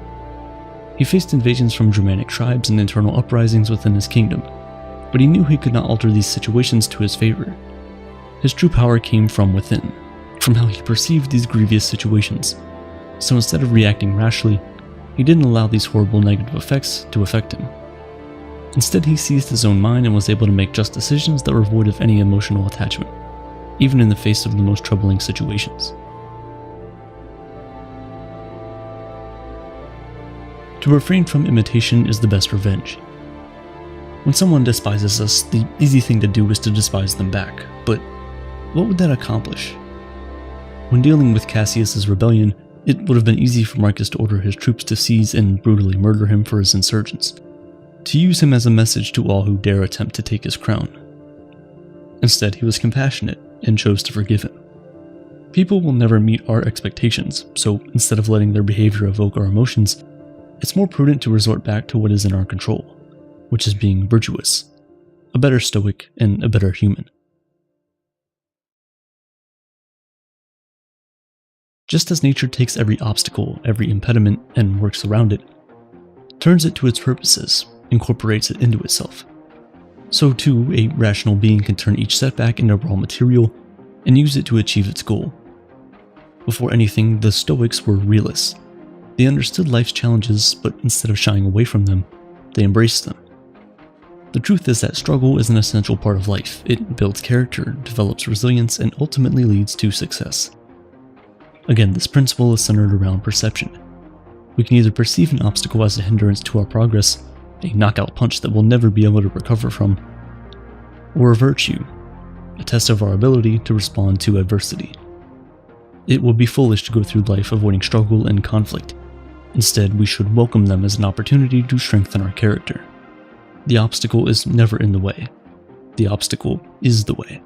A: He faced invasions from Germanic tribes and internal uprisings within his kingdom, but he knew he could not alter these situations to his favor. His true power came from within, from how he perceived these grievous situations. So instead of reacting rashly, he didn't allow these horrible negative effects to affect him. Instead, he seized his own mind and was able to make just decisions that were void of any emotional attachment, even in the face of the most troubling situations. To refrain from imitation is the best revenge. When someone despises us, the easy thing to do is to despise them back, but what would that accomplish? When dealing with Cassius's rebellion, it would have been easy for Marcus to order his troops to seize and brutally murder him for his insurgents, to use him as a message to all who dare attempt to take his crown. Instead, he was compassionate and chose to forgive him. People will never meet our expectations, so instead of letting their behavior evoke our emotions, it's more prudent to resort back to what is in our control, which is being virtuous, a better Stoic, and a better human. Just as nature takes every obstacle, every impediment, and works around it, turns it to its purposes, incorporates it into itself, so too a rational being can turn each setback into raw material and use it to achieve its goal. Before anything, the Stoics were realists. They understood life's challenges, but instead of shying away from them, they embraced them. The truth is that struggle is an essential part of life. It builds character, develops resilience, and ultimately leads to success. Again, this principle is centered around perception. We can either perceive an obstacle as a hindrance to our progress, a knockout punch that we'll never be able to recover from, or a virtue, a test of our ability to respond to adversity. It would be foolish to go through life avoiding struggle and conflict. Instead, we should welcome them as an opportunity to strengthen our character. The obstacle is never in the way. The obstacle is the way.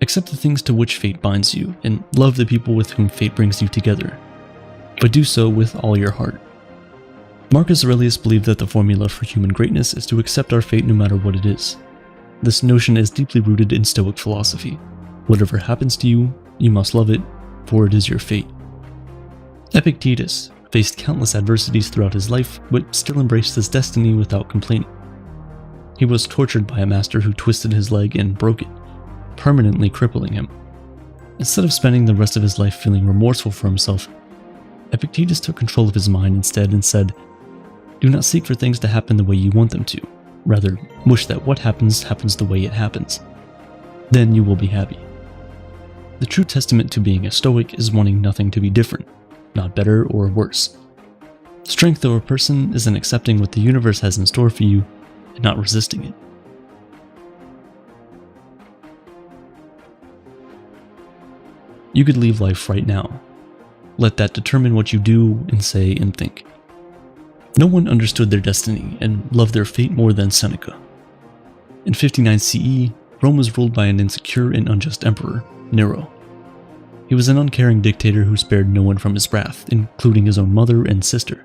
A: Accept the things to which fate binds you, and love the people with whom fate brings you together, but do so with all your heart. Marcus Aurelius believed that the formula for human greatness is to accept our fate no matter what it is. This notion is deeply rooted in Stoic philosophy. Whatever happens to you, you must love it, for it is your fate. Epictetus faced countless adversities throughout his life, but still embraced his destiny without complaining. He was tortured by a master who twisted his leg and broke it, permanently crippling him. Instead of spending the rest of his life feeling remorseful for himself, Epictetus took control of his mind instead and said, "Do not seek for things to happen the way you want them to. Rather, wish that what happens happens the way it happens. Then you will be happy." The true testament to being a Stoic is wanting nothing to be different, not better or worse. Strength of a person is in accepting what the universe has in store for you and not resisting it. You could leave life right now. Let that determine what you do and say and think. No one understood their destiny and loved their fate more than Seneca. In 59 CE, Rome was ruled by an insecure and unjust emperor, Nero. He was an uncaring dictator who spared no one from his wrath, including his own mother and sister.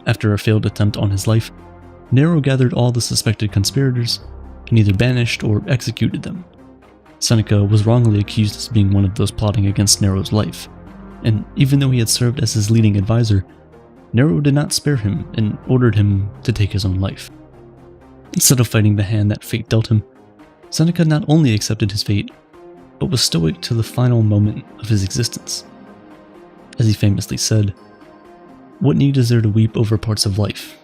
A: After a failed attempt on his life, Nero gathered all the suspected conspirators and either banished or executed them. Seneca was wrongly accused as being one of those plotting against Nero's life, and even though he had served as his leading advisor, Nero did not spare him and ordered him to take his own life. Instead of fighting the hand that fate dealt him, Seneca not only accepted his fate, but was stoic to the final moment of his existence. As he famously said, "What need is there to weep over parts of life,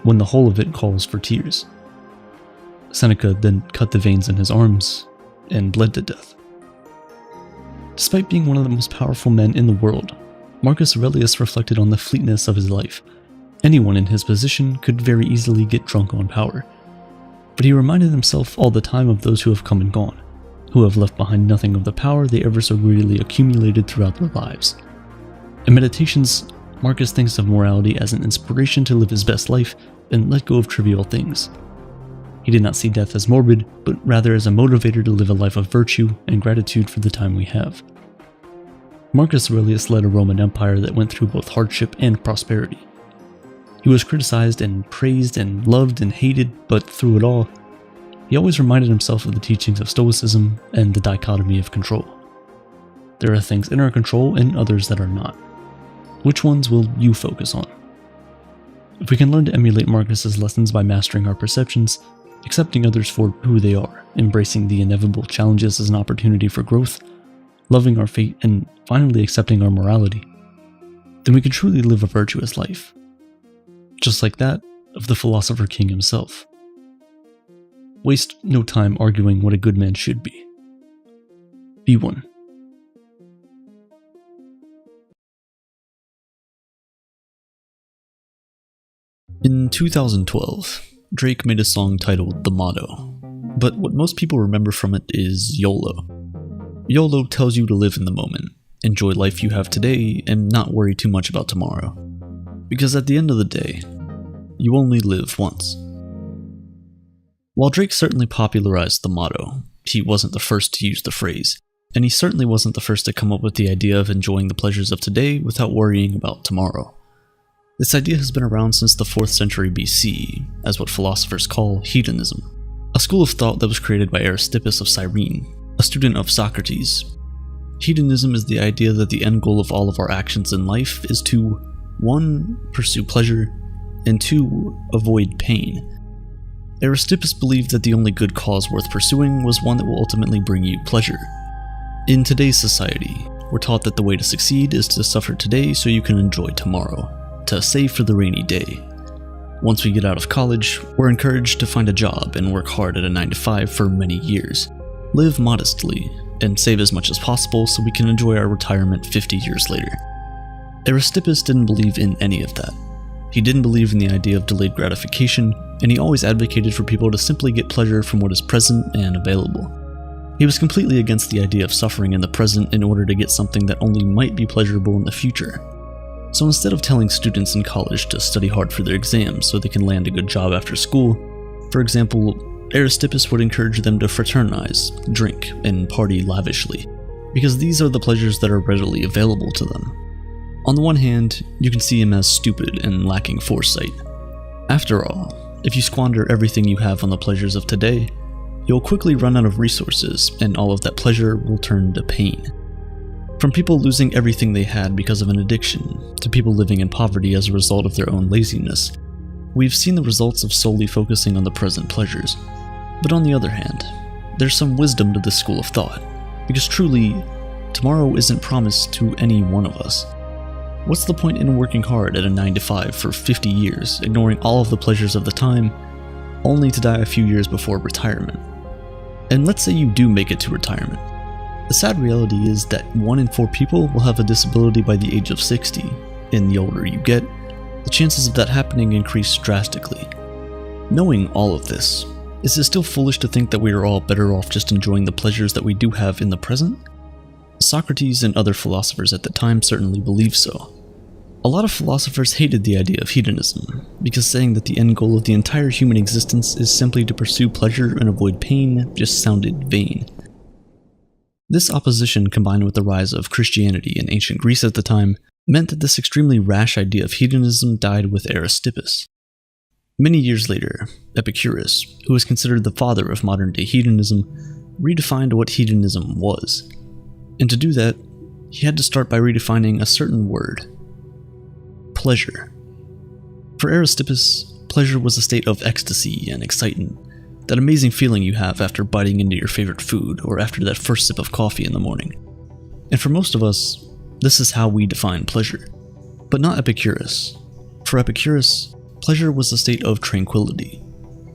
A: when the whole of it calls for tears?" Seneca then cut the veins in his arms and bled to death. Despite being one of the most powerful men in the world, Marcus Aurelius reflected on the fleetness of his life. Anyone in his position could very easily get drunk on power. But he reminded himself all the time of those who have come and gone, who have left behind nothing of the power they ever so greedily accumulated throughout their lives. In Meditations, Marcus thinks of morality as an inspiration to live his best life and let go of trivial things. He did not see death as morbid, but rather as a motivator to live a life of virtue and gratitude for the time we have. Marcus Aurelius led a Roman Empire that went through both hardship and prosperity. He was criticized and praised and loved and hated, but through it all, he always reminded himself of the teachings of Stoicism and the dichotomy of control. There are things in our control and others that are not. Which ones will you focus on? If we can learn to emulate Marcus's lessons by mastering our perceptions, accepting others for who they are, embracing the inevitable challenges as an opportunity for growth, loving our fate, and finally accepting our morality, then we can truly live a virtuous life. Just like that of the philosopher king himself. Waste no time arguing what a good man should be. Be one. In 2012, Drake made a song titled The Motto, but what most people remember from it is YOLO. YOLO tells you to live in the moment, enjoy life you have today, and not worry too much about tomorrow. Because at the end of the day, you only live once. While Drake certainly popularized the motto, he wasn't the first to use the phrase, and he certainly wasn't the first to come up with the idea of enjoying the pleasures of today without worrying about tomorrow. This idea has been around since the 4th century BC, as what philosophers call hedonism, a school of thought that was created by Aristippus of Cyrene, a student of Socrates. Hedonism is the idea that the end goal of all of our actions in life is to 1. Pursue pleasure, and 2. Avoid pain. Aristippus believed that the only good cause worth pursuing was one that will ultimately bring you pleasure. In today's society, we're taught that the way to succeed is to suffer today so you can enjoy tomorrow, to save for the rainy day. Once we get out of college, we're encouraged to find a job and work hard at a 9-to-5 for many years, live modestly, and save as much as possible so we can enjoy our retirement 50 years later. Aristippus didn't believe in any of that. He didn't believe in the idea of delayed gratification, and he always advocated for people to simply get pleasure from what is present and available. He was completely against the idea of suffering in the present in order to get something that only might be pleasurable in the future. So instead of telling students in college to study hard for their exams so they can land a good job after school, for example, Aristippus would encourage them to fraternize, drink, and party lavishly, because these are the pleasures that are readily available to them. On the one hand, you can see him as stupid and lacking foresight. After all, if you squander everything you have on the pleasures of today, you'll quickly run out of resources, and all of that pleasure will turn to pain. From people losing everything they had because of an addiction, to people living in poverty as a result of their own laziness, we've seen the results of solely focusing on the present pleasures. But on the other hand, there's some wisdom to this school of thought, because truly, tomorrow isn't promised to any one of us. What's the point in working hard at a 9-to-5 for 50 years, ignoring all of the pleasures of the time, only to die a few years before retirement? And let's say you do make it to retirement. The sad reality is that 1 in 4 people will have a disability by the age of 60, and the older you get, the chances of that happening increase drastically. Knowing all of this, is it still foolish to think that we are all better off just enjoying the pleasures that we do have in the present? Socrates and other philosophers at the time certainly believed so. A lot of philosophers hated the idea of hedonism, because saying that the end goal of the entire human existence is simply to pursue pleasure and avoid pain just sounded vain. This opposition, combined with the rise of Christianity in ancient Greece at the time, meant that this extremely rash idea of hedonism died with Aristippus. Many years later, Epicurus, who is considered the father of modern-day hedonism, redefined what hedonism was. And to do that, he had to start by redefining a certain word: pleasure. For Aristippus, pleasure was a state of ecstasy and excitement, that amazing feeling you have after biting into your favorite food or after that first sip of coffee in the morning. And for most of us, this is how we define pleasure. But not Epicurus. For Epicurus, pleasure was a state of tranquility.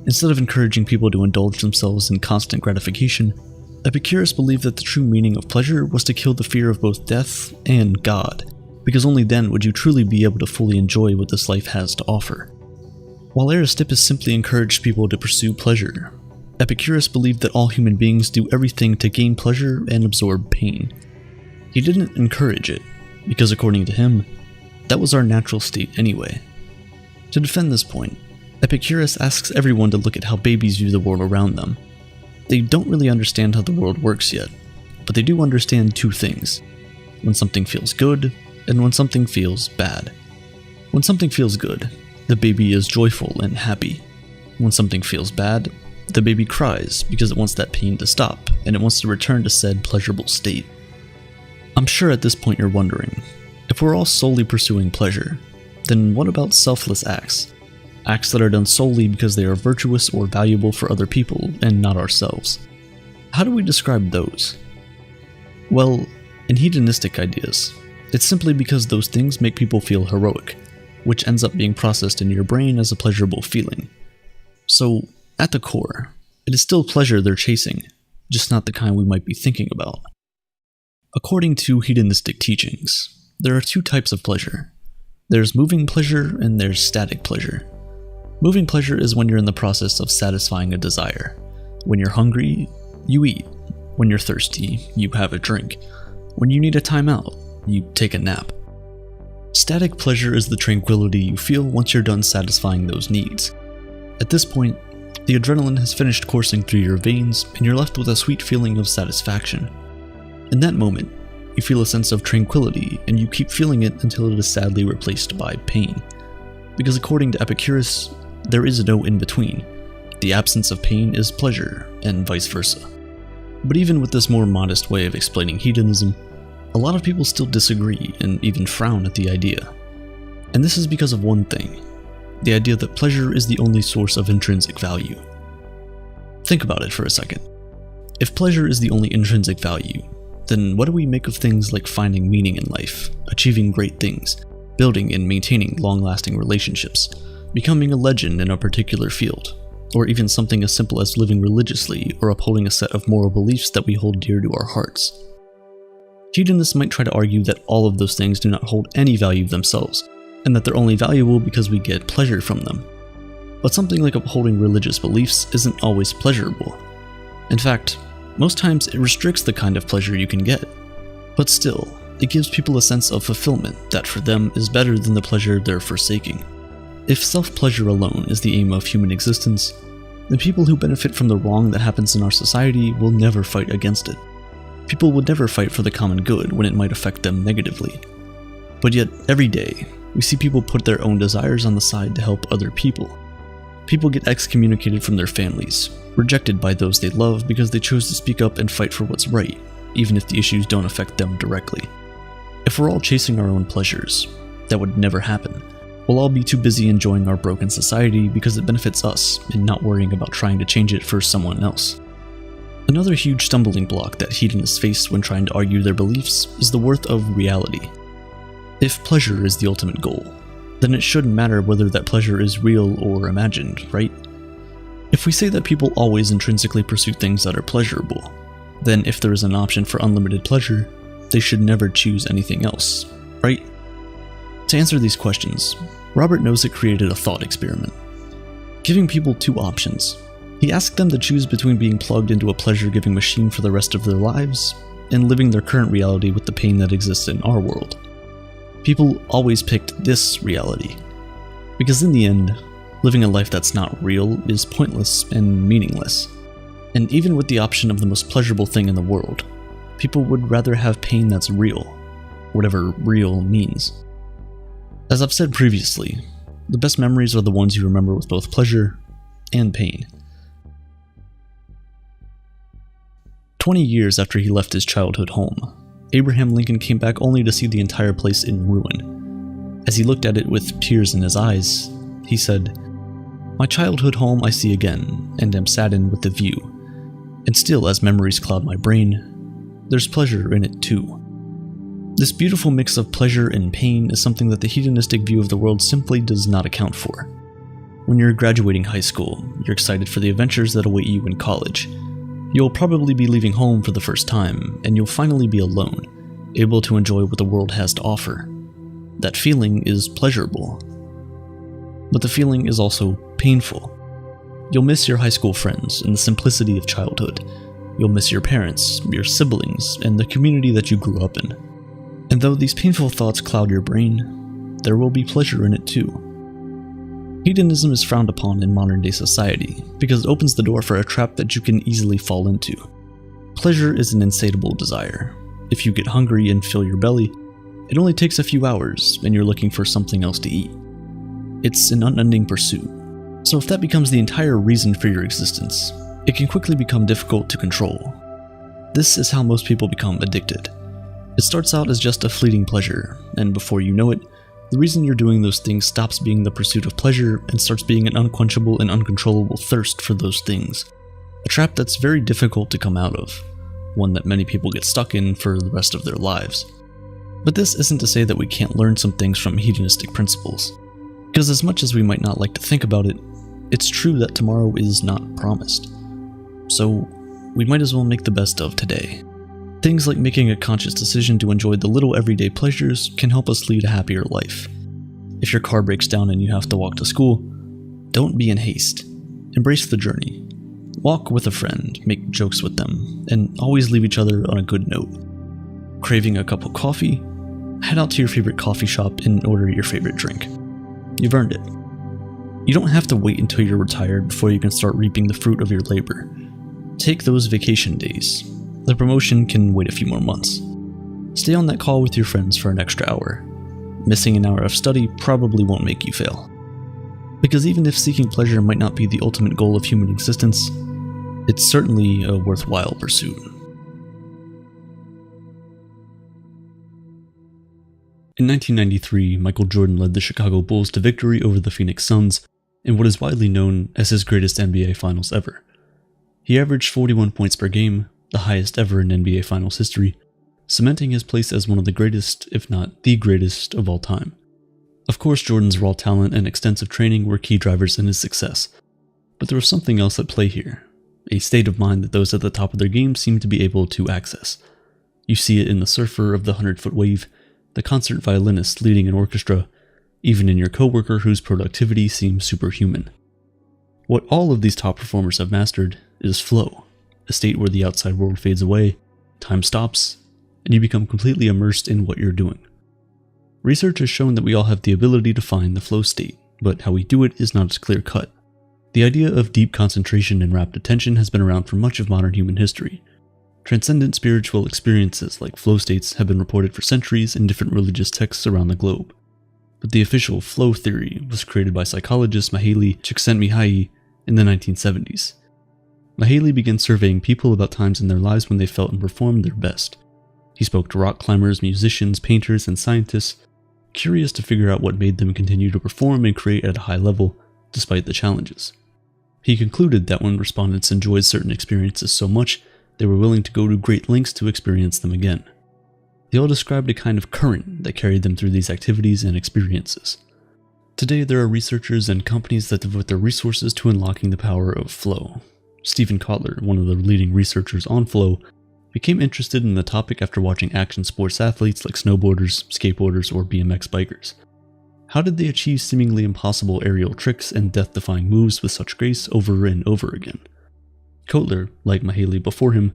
A: Instead of encouraging people to indulge themselves in constant gratification, Epicurus believed that the true meaning of pleasure was to kill the fear of both death and God, because only then would you truly be able to fully enjoy what this life has to offer. While Aristippus simply encouraged people to pursue pleasure, Epicurus believed that all human beings do everything to gain pleasure and absorb pain. He didn't encourage it, because according to him, that was our natural state anyway. To defend this point, Epicurus asks everyone to look at how babies view the world around them. They don't really understand how the world works yet, but they do understand two things: when something feels good, and when something feels bad. When something feels good, the baby is joyful and happy. When something feels bad, the baby cries because it wants that pain to stop, and it wants to return to said pleasurable state. I'm sure at this point you're wondering, if we're all solely pursuing pleasure, then what about selfless acts? Acts that are done solely because they are virtuous or valuable for other people and not ourselves. How do we describe those? Well, in hedonistic ideas, it's simply because those things make people feel heroic, which ends up being processed in your brain as a pleasurable feeling. So, at the core, it is still pleasure they're chasing, just not the kind we might be thinking about. According to hedonistic teachings, there are two types of pleasure. There's moving pleasure and there's static pleasure. Moving pleasure is when you're in the process of satisfying a desire. When you're hungry, you eat. When you're thirsty, you have a drink. When you need a timeout, you take a nap. Static pleasure is the tranquility you feel once you're done satisfying those needs. At this point, the adrenaline has finished coursing through your veins and you're left with a sweet feeling of satisfaction. In that moment, you feel a sense of tranquility and you keep feeling it until it is sadly replaced by pain. Because according to Epicurus, there is no in-between. The absence of pain is pleasure, and vice versa. But even with this more modest way of explaining hedonism, a lot of people still disagree and even frown at the idea. And this is because of one thing: the idea that pleasure is the only source of intrinsic value. Think about it for a second. If pleasure is the only intrinsic value, then what do we make of things like finding meaning in life, achieving great things, building and maintaining long-lasting relationships, becoming a legend in a particular field, or even something as simple as living religiously or upholding a set of moral beliefs that we hold dear to our hearts? Hedonists might try to argue that all of those things do not hold any value themselves, and that they're only valuable because we get pleasure from them. But something like upholding religious beliefs isn't always pleasurable. In fact, most times it restricts the kind of pleasure you can get. But still, it gives people a sense of fulfillment that for them is better than the pleasure they're forsaking. If self-pleasure alone is the aim of human existence, then people who benefit from the wrong that happens in our society will never fight against it. People would never fight for the common good when it might affect them negatively. But yet, every day, we see people put their own desires on the side to help other people. People get excommunicated from their families, rejected by those they love because they chose to speak up and fight for what's right, even if the issues don't affect them directly. If we're all chasing our own pleasures, that would never happen. We'll all be too busy enjoying our broken society because it benefits us and not worrying about trying to change it for someone else. Another huge stumbling block that hedonists face when trying to argue their beliefs is the worth of reality. If pleasure is the ultimate goal, then it shouldn't matter whether that pleasure is real or imagined, right? If we say that people always intrinsically pursue things that are pleasurable, then if there is an option for unlimited pleasure, they should never choose anything else, right? To answer these questions, Robert Nozick created a thought experiment. Giving people two options, he asked them to choose between being plugged into a pleasure-giving machine for the rest of their lives and living their current reality with the pain that exists in our world. People always picked this reality. Because in the end, living a life that's not real is pointless and meaningless. And even with the option of the most pleasurable thing in the world, people would rather have pain that's real, whatever real means. As I've said previously, the best memories are the ones you remember with both pleasure and pain. 20 years after he left his childhood home, Abraham Lincoln came back only to see the entire place in ruin. As he looked at it with tears in his eyes, he said, "My childhood home I see again, and am saddened with the view. And still, as memories cloud my brain, there's pleasure in it too." This beautiful mix of pleasure and pain is something that the hedonistic view of the world simply does not account for. When you're graduating high school, you're excited for the adventures that await you in college. You'll probably be leaving home for the first time, and you'll finally be alone, able to enjoy what the world has to offer. That feeling is pleasurable. But the feeling is also painful. You'll miss your high school friends and the simplicity of childhood. You'll miss your parents, your siblings, and the community that you grew up in. And though these painful thoughts cloud your brain, there will be pleasure in it too. Hedonism is frowned upon in modern-day society because it opens the door for a trap that you can easily fall into. Pleasure is an insatiable desire. If you get hungry and fill your belly, it only takes a few hours and you're looking for something else to eat. It's an unending pursuit. So if that becomes the entire reason for your existence, it can quickly become difficult to control. This is how most people become addicted. It starts out as just a fleeting pleasure, and before you know it, the reason you're doing those things stops being the pursuit of pleasure and starts being an unquenchable and uncontrollable thirst for those things. A trap that's very difficult to come out of, one that many people get stuck in for the rest of their lives. But this isn't to say that we can't learn some things from hedonistic principles, because as much as we might not like to think about it, it's true that tomorrow is not promised. So, we might as well make the best of today. Things like making a conscious decision to enjoy the little everyday pleasures can help us lead a happier life. If your car breaks down and you have to walk to school, don't be in haste. Embrace the journey. Walk with a friend, make jokes with them, and always leave each other on a good note. Craving a cup of coffee? Head out to your favorite coffee shop and order your favorite drink. You've earned it. You don't have to wait until you're retired before you can start reaping the fruit of your labor. Take those vacation days. The promotion can wait a few more months. Stay on that call with your friends for an extra hour. Missing an hour of study probably won't make you fail. Because even if seeking pleasure might not be the ultimate goal of human existence, it's certainly a worthwhile pursuit. In 1993, Michael Jordan led the Chicago Bulls to victory over the Phoenix Suns in what is widely known as his greatest NBA Finals ever. He averaged 41 points per game, the highest ever in NBA Finals history, cementing his place as one of the greatest, if not the greatest, of all time. Of course, Jordan's raw talent and extensive training were key drivers in his success, but there was something else at play here, a state of mind that those at the top of their game seemed to be able to access. You see it in the surfer of the 100-foot wave, the concert violinist leading an orchestra, even in your coworker whose productivity seems superhuman. What all of these top performers have mastered is flow, a state where the outside world fades away, time stops, and you become completely immersed in what you're doing. Research has shown that we all have the ability to find the flow state, but how we do it is not as clear-cut. The idea of deep concentration and rapt attention has been around for much of modern human history. Transcendent spiritual experiences like flow states have been reported for centuries in different religious texts around the globe. But the official flow theory was created by psychologist Mihaly Csikszentmihalyi in the 1970s. Mihaly began surveying people about times in their lives when they felt and performed their best. He spoke to rock climbers, musicians, painters, and scientists, curious to figure out what made them continue to perform and create at a high level, despite the challenges. He concluded that when respondents enjoyed certain experiences so much, they were willing to go to great lengths to experience them again. They all described a kind of current that carried them through these activities and experiences. Today, there are researchers and companies that devote their resources to unlocking the power of flow. Stephen Kotler, one of the leading researchers on flow, became interested in the topic after watching action sports athletes like snowboarders, skateboarders, or BMX bikers. How did they achieve seemingly impossible aerial tricks and death-defying moves with such grace over and over again? Kotler, like Mihaly before him,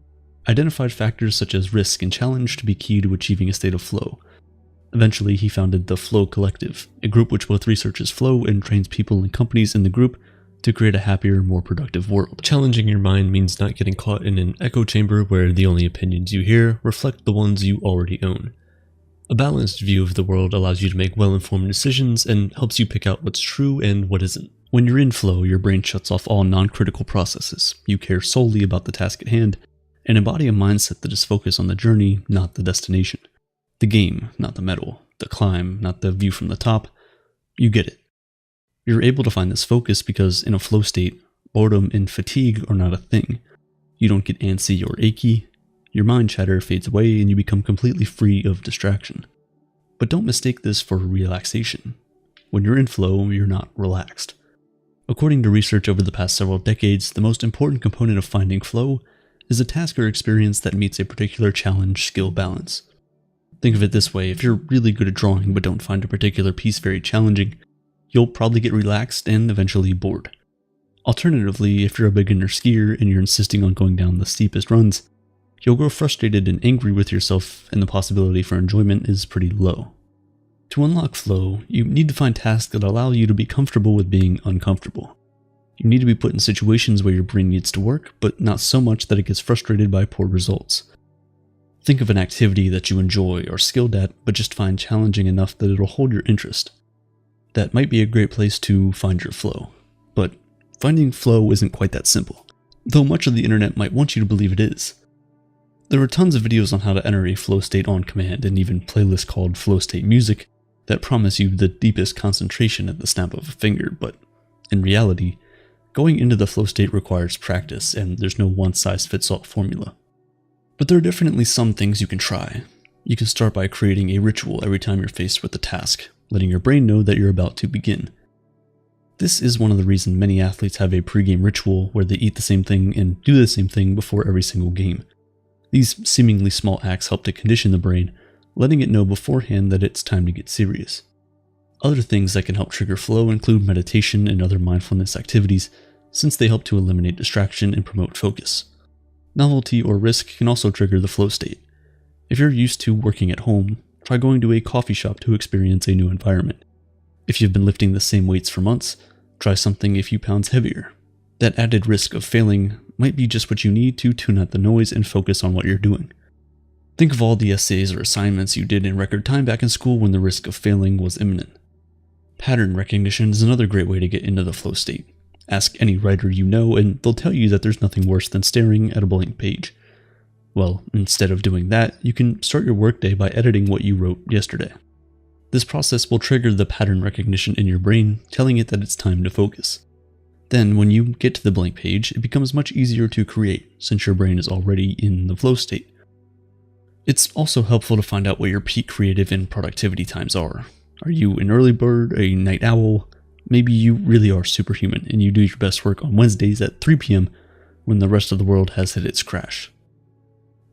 A: identified factors such as risk and challenge to be key to achieving a state of flow. Eventually, he founded the Flow Collective, a group which both researches flow and trains people and companies in the group to create a happier, more productive world. Challenging your mind means not getting caught in an echo chamber where the only opinions you hear reflect the ones you already own. A balanced view of the world allows you to make well-informed decisions and helps you pick out what's true and what isn't. When you're in flow, your brain shuts off all non-critical processes. You care solely about the task at hand and embody a mindset that is focused on the journey, not the destination. The game, not the medal. The climb, not the view from the top. You get it. You're able to find this focus because in a flow state, boredom and fatigue are not a thing. You don't get antsy or achy. Your mind chatter fades away and you become completely free of distraction. But don't mistake this for relaxation. When you're in flow, you're not relaxed. According to research over the past several decades, the most important component of finding flow is a task or experience that meets a particular challenge-skill balance. Think of it this way: if you're really good at drawing but don't find a particular piece very challenging, you'll probably get relaxed and eventually bored. Alternatively, if you're a beginner skier and you're insisting on going down the steepest runs, you'll grow frustrated and angry with yourself, and the possibility for enjoyment is pretty low. To unlock flow, you need to find tasks that allow you to be comfortable with being uncomfortable. You need to be put in situations where your brain needs to work, but not so much that it gets frustrated by poor results. Think of an activity that you enjoy or skilled at, but just find challenging enough that it'll hold your interest. That might be a great place to find your flow, but finding flow isn't quite that simple, though much of the internet might want you to believe it is. There are tons of videos on how to enter a flow state on command, and even playlists called flow state music that promise you the deepest concentration at the snap of a finger, but in reality, going into the flow state requires practice, and there's no one-size-fits-all formula. But there are definitely some things you can try. You can start by creating a ritual every time you're faced with a task, letting your brain know that you're about to begin. This is one of the reasons many athletes have a pre-game ritual where they eat the same thing and do the same thing before every single game. These seemingly small acts help to condition the brain, letting it know beforehand that it's time to get serious. Other things that can help trigger flow include meditation and other mindfulness activities, since they help to eliminate distraction and promote focus. Novelty or risk can also trigger the flow state. If you're used to working at home, try going to a coffee shop to experience a new environment. If you've been lifting the same weights for months, try something a few pounds heavier. That added risk of failing might be just what you need to tune out the noise and focus on what you're doing. Think of all the essays or assignments you did in record time back in school when the risk of failing was imminent. Pattern recognition is another great way to get into the flow state. Ask any writer you know and they'll tell you that there's nothing worse than staring at a blank page. Well, instead of doing that, you can start your workday by editing what you wrote yesterday. This process will trigger the pattern recognition in your brain, telling it that it's time to focus. Then, when you get to the blank page, it becomes much easier to create, since your brain is already in the flow state. It's also helpful to find out what your peak creative and productivity times are. Are you an early bird, a night owl? Maybe you really are superhuman and you do your best work on Wednesdays at 3 p.m. when the rest of the world has hit its crash.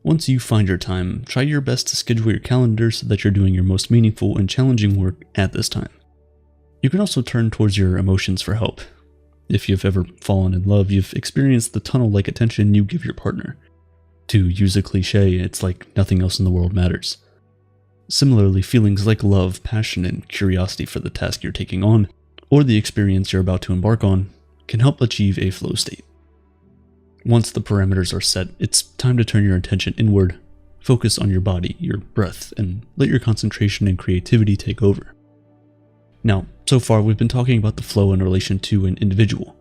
A: Once you find your time, try your best to schedule your calendar so that you're doing your most meaningful and challenging work at this time. You can also turn towards your emotions for help. If you've ever fallen in love, you've experienced the tunnel-like attention you give your partner. To use a cliche, it's like nothing else in the world matters. Similarly, feelings like love, passion, and curiosity for the task you're taking on, or the experience you're about to embark on, can help achieve a flow state. Once the parameters are set, it's time to turn your attention inward, focus on your body, your breath, and let your concentration and creativity take over. Now, so far we've been talking about the flow in relation to an individual,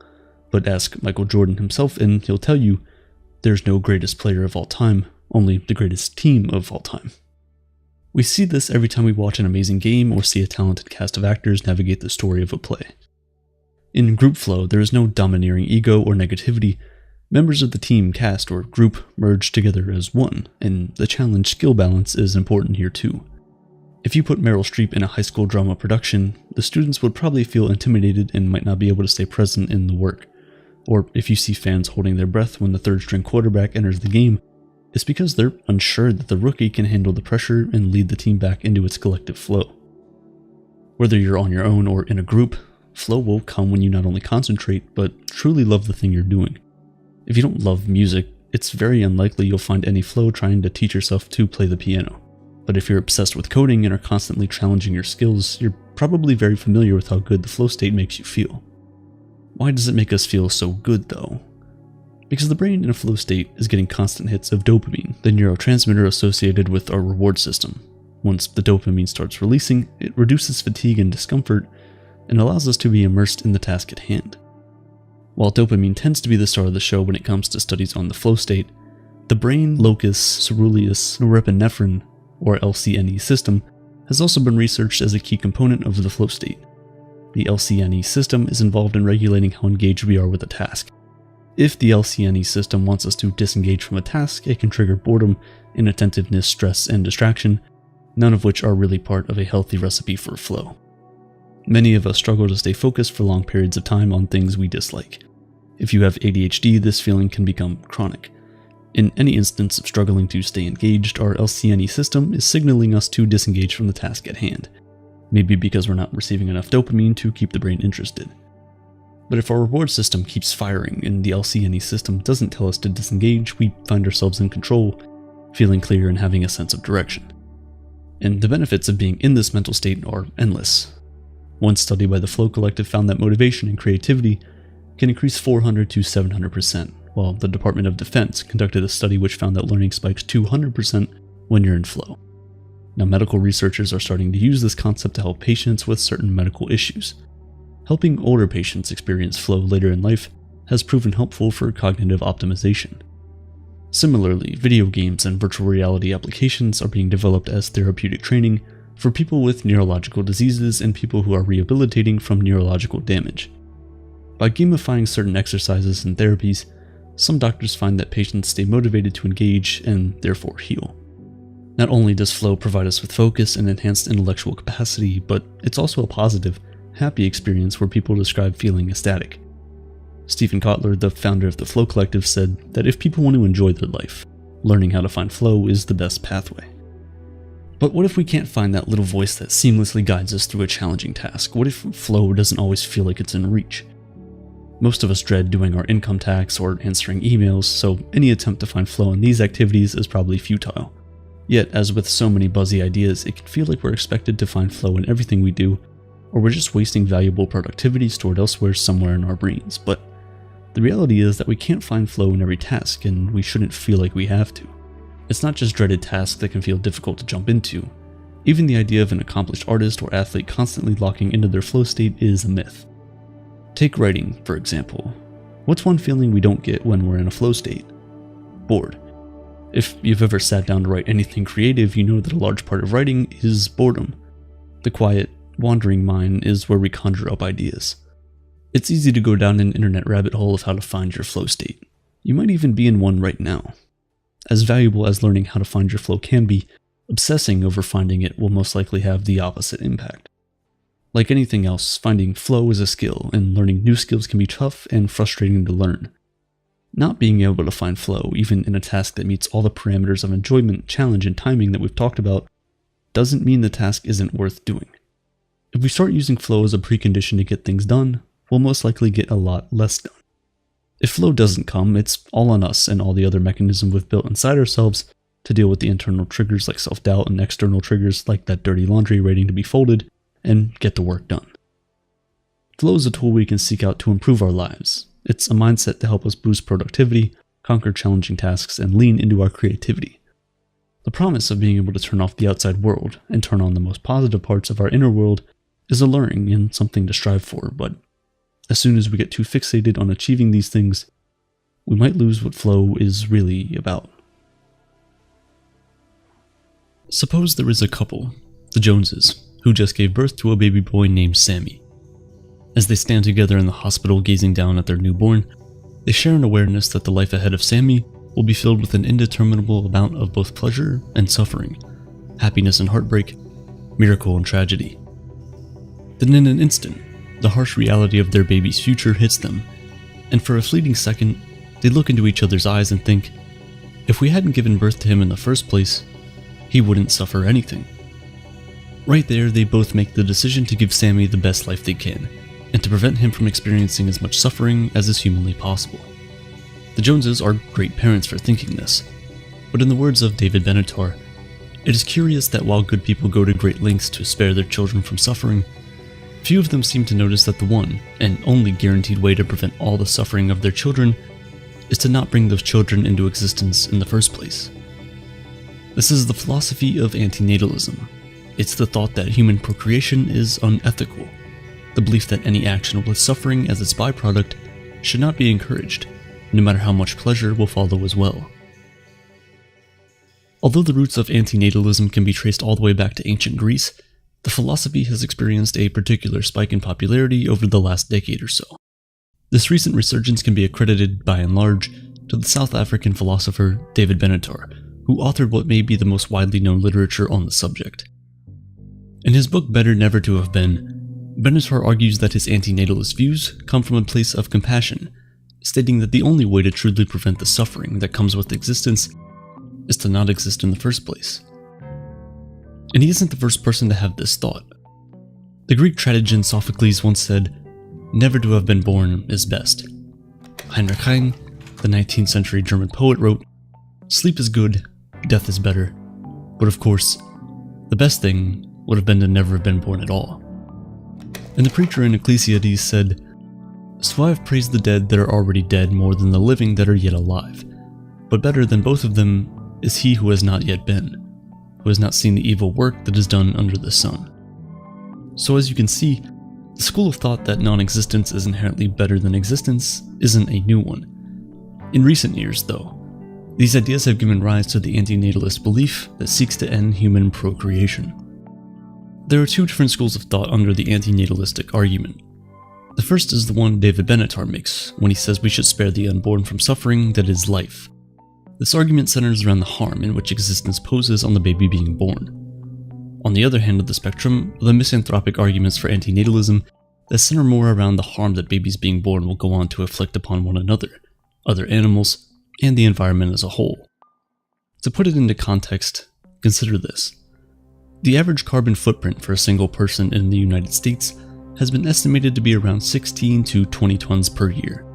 A: but ask Michael Jordan himself and he'll tell you there's no greatest player of all time, only the greatest team of all time. We see this every time we watch an amazing game or see a talented cast of actors navigate the story of a play. In group flow, there is no domineering ego or negativity. Members of the team, cast, or group merge together as one, and the challenge skill balance is important here too. If you put Meryl Streep in a high school drama production, the students would probably feel intimidated and might not be able to stay present in the work. Or if you see fans holding their breath when the third-string quarterback enters the game, it's because they're unsure that the rookie can handle the pressure and lead the team back into its collective flow. Whether you're on your own or in a group, flow will come when you not only concentrate, but truly love the thing you're doing. If you don't love music, it's very unlikely you'll find any flow trying to teach yourself to play the piano. But if you're obsessed with coding and are constantly challenging your skills, you're probably very familiar with how good the flow state makes you feel. Why does it make us feel so good though? Because the brain in a flow state is getting constant hits of dopamine, the neurotransmitter associated with our reward system. Once the dopamine starts releasing, it reduces fatigue and discomfort and allows us to be immersed in the task at hand. While dopamine tends to be the star of the show when it comes to studies on the flow state, the brain locus coeruleus norepinephrine, or LCNE system, has also been researched as a key component of the flow state. The LCNE system is involved in regulating how engaged we are with a task. If the LCNE system wants us to disengage from a task, it can trigger boredom, inattentiveness, stress, and distraction, none of which are really part of a healthy recipe for flow. Many of us struggle to stay focused for long periods of time on things we dislike. If you have ADHD, this feeling can become chronic. In any instance of struggling to stay engaged, our LCNE system is signaling us to disengage from the task at hand, maybe because we're not receiving enough dopamine to keep the brain interested. But if our reward system keeps firing and the LCNE system doesn't tell us to disengage, we find ourselves in control, feeling clear and having a sense of direction. And the benefits of being in this mental state are endless. One study by the Flow Collective found that motivation and creativity can increase 400 to 700%, while the Department of Defense conducted a study which found that learning spikes 200% when you're in flow. Now, medical researchers are starting to use this concept to help patients with certain medical issues. Helping older patients experience flow later in life has proven helpful for cognitive optimization. Similarly, video games and virtual reality applications are being developed as therapeutic training for people with neurological diseases and people who are rehabilitating from neurological damage. By gamifying certain exercises and therapies, some doctors find that patients stay motivated to engage and therefore heal. Not only does flow provide us with focus and enhanced intellectual capacity, but it's also a positive, happy experience where people describe feeling ecstatic. Stephen Kotler, the founder of the Flow Collective, said that if people want to enjoy their life, learning how to find flow is the best pathway. But what if we can't find that little voice that seamlessly guides us through a challenging task? What if flow doesn't always feel like it's in reach? Most of us dread doing our income tax or answering emails, so any attempt to find flow in these activities is probably futile. Yet, as with so many buzzy ideas, it can feel like we're expected to find flow in everything we do, or we're just wasting valuable productivity stored elsewhere somewhere in our brains. But the reality is that we can't find flow in every task, and we shouldn't feel like we have to. It's not just dreaded tasks that can feel difficult to jump into. Even the idea of an accomplished artist or athlete constantly locking into their flow state is a myth. Take writing, for example. What's one feeling we don't get when we're in a flow state? Bored. If you've ever sat down to write anything creative, you know that a large part of writing is boredom. The quiet, wandering mind is where we conjure up ideas. It's easy to go down an internet rabbit hole of how to find your flow state. You might even be in one right now. As valuable as learning how to find your flow can be, obsessing over finding it will most likely have the opposite impact. Like anything else, finding flow is a skill, and learning new skills can be tough and frustrating to learn. Not being able to find flow, even in a task that meets all the parameters of enjoyment, challenge, and timing that we've talked about, doesn't mean the task isn't worth doing. If we start using flow as a precondition to get things done, we'll most likely get a lot less done. If flow doesn't come, it's all on us and all the other mechanisms we've built inside ourselves to deal with the internal triggers like self-doubt and external triggers like that dirty laundry waiting to be folded and get the work done. Flow is a tool we can seek out to improve our lives. It's a mindset to help us boost productivity, conquer challenging tasks, and lean into our creativity. The promise of being able to turn off the outside world and turn on the most positive parts of our inner world is alluring and something to strive for, but as soon as we get too fixated on achieving these things, we might lose what flow is really about. Suppose there is a couple, the Joneses, who just gave birth to a baby boy named Sammy. As they stand together in the hospital gazing down at their newborn, they share an awareness that the life ahead of Sammy will be filled with an indeterminable amount of both pleasure and suffering, happiness and heartbreak, miracle and tragedy. Then in an instant, the harsh reality of their baby's future hits them, and for a fleeting second, they look into each other's eyes and think, if we hadn't given birth to him in the first place, he wouldn't suffer anything. Right there, they both make the decision to give Sammy the best life they can, and to prevent him from experiencing as much suffering as is humanly possible. The Joneses are great parents for thinking this, but in the words of David Benatar, It is curious that while good people go to great lengths to spare their children from suffering, few of them seem to notice that the one and only guaranteed way to prevent all the suffering of their children is to not bring those children into existence in the first place. This is the philosophy of antinatalism. It's the thought that human procreation is unethical, the belief that any action with suffering as its byproduct should not be encouraged, no matter how much pleasure will follow as well. Although the roots of antinatalism can be traced all the way back to ancient Greece, the philosophy has experienced a particular spike in popularity over the last decade or so. This recent resurgence can be accredited, by and large, to the South African philosopher David Benatar, who authored what may be the most widely known literature on the subject. In his book Better Never to Have Been, Benatar argues that his antinatalist views come from a place of compassion, stating that the only way to truly prevent the suffering that comes with existence is to not exist in the first place. And he isn't the first person to have this thought. The Greek tragedian Sophocles once said, "Never to have been born is best." Heinrich Heine, the 19th century German poet, wrote, "Sleep is good, death is better, but of course, the best thing would have been to never have been born at all." And the preacher in Ecclesiastes said, "So I have praised the dead that are already dead more than the living that are yet alive. But better than both of them is he who has not yet been, who has not seen the evil work that is done under the sun." So as you can see, the school of thought that non-existence is inherently better than existence isn't a new one. In recent years, though, these ideas have given rise to the antinatalist belief that seeks to end human procreation. There are two different schools of thought under the antinatalistic argument. The first is the one David Benatar makes when he says we should spare the unborn from suffering that is life. This argument centers around the harm in which existence poses on the baby being born. On the other hand of the spectrum are the misanthropic arguments for antinatalism that center more around the harm that babies being born will go on to inflict upon one another, other animals, and the environment as a whole. To put it into context, consider this. The average carbon footprint for a single person in the United States has been estimated to be around 16 to 20 tons per year,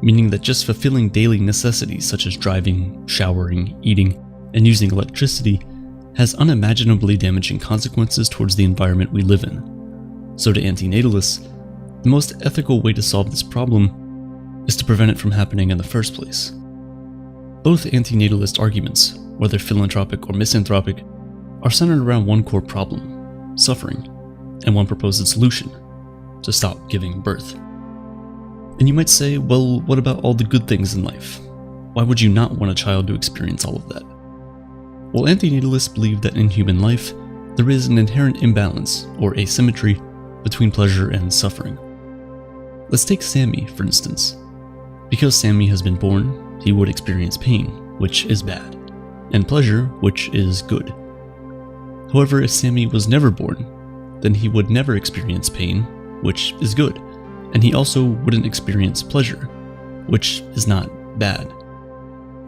A: meaning that just fulfilling daily necessities such as driving, showering, eating, and using electricity has unimaginably damaging consequences towards the environment we live in. So to antinatalists, the most ethical way to solve this problem is to prevent it from happening in the first place. Both antinatalist arguments, whether philanthropic or misanthropic, are centered around one core problem, suffering, and one proposed solution, to stop giving birth. And you might say, well, what about all the good things in life? Why would you not want a child to experience all of that? Well, antinatalists believe that in human life, there is an inherent imbalance, or asymmetry, between pleasure and suffering. Let's take Sammy, for instance. Because Sammy has been born, he would experience pain, which is bad, and pleasure, which is good. However, if Sammy was never born, then he would never experience pain, which is good, and he also wouldn't experience pleasure, which is not bad.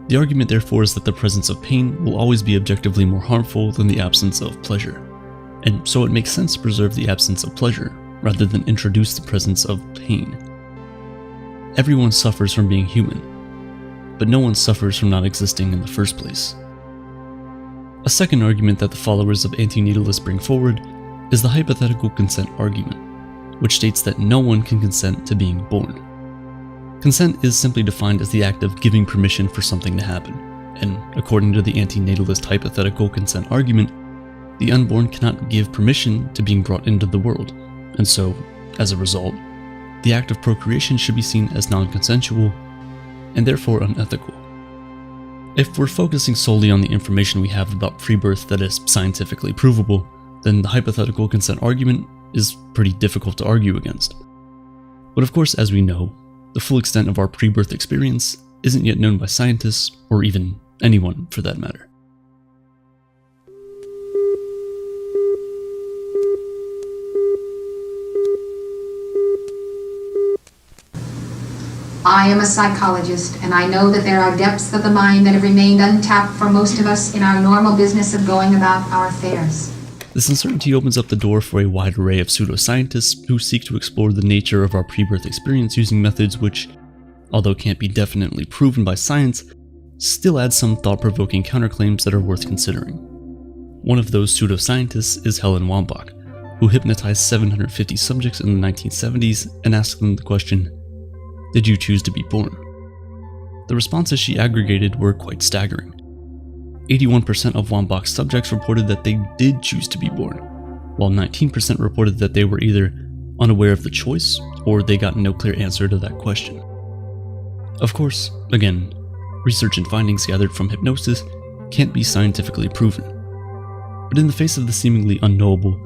A: The argument therefore is that the presence of pain will always be objectively more harmful than the absence of pleasure, and so it makes sense to preserve the absence of pleasure rather than introduce the presence of pain. Everyone suffers from being human, but no one suffers from not existing in the first place. A second argument that the followers of antinatalists bring forward is the hypothetical consent argument, which states that no one can consent to being born. Consent is simply defined as the act of giving permission for something to happen, and according to the antinatalist hypothetical consent argument, the unborn cannot give permission to being brought into the world, and so, as a result, the act of procreation should be seen as non-consensual, and therefore unethical. If we're focusing solely on the information we have about free birth that is scientifically provable, then the hypothetical consent argument is pretty difficult to argue against. But of course, as we know, the full extent of our pre-birth experience isn't yet known by scientists, or even anyone for that matter.
B: I am a psychologist, and I know that there are depths of the mind that have remained untapped for most of us in our normal business of going about our affairs.
A: This uncertainty opens up the door for a wide array of pseudoscientists who seek to explore the nature of our pre-birth experience using methods which, although can't be definitely proven by science, still add some thought-provoking counterclaims that are worth considering. One of those pseudoscientists is Helen Wambach, who hypnotized 750 subjects in the 1970s and asked them the question, "Did you choose to be born?" The responses she aggregated were quite staggering. 81% of Wambach's subjects reported that they did choose to be born, while 19% reported that they were either unaware of the choice or they got no clear answer to that question. Of course, again, research and findings gathered from hypnosis can't be scientifically proven. But in the face of the seemingly unknowable,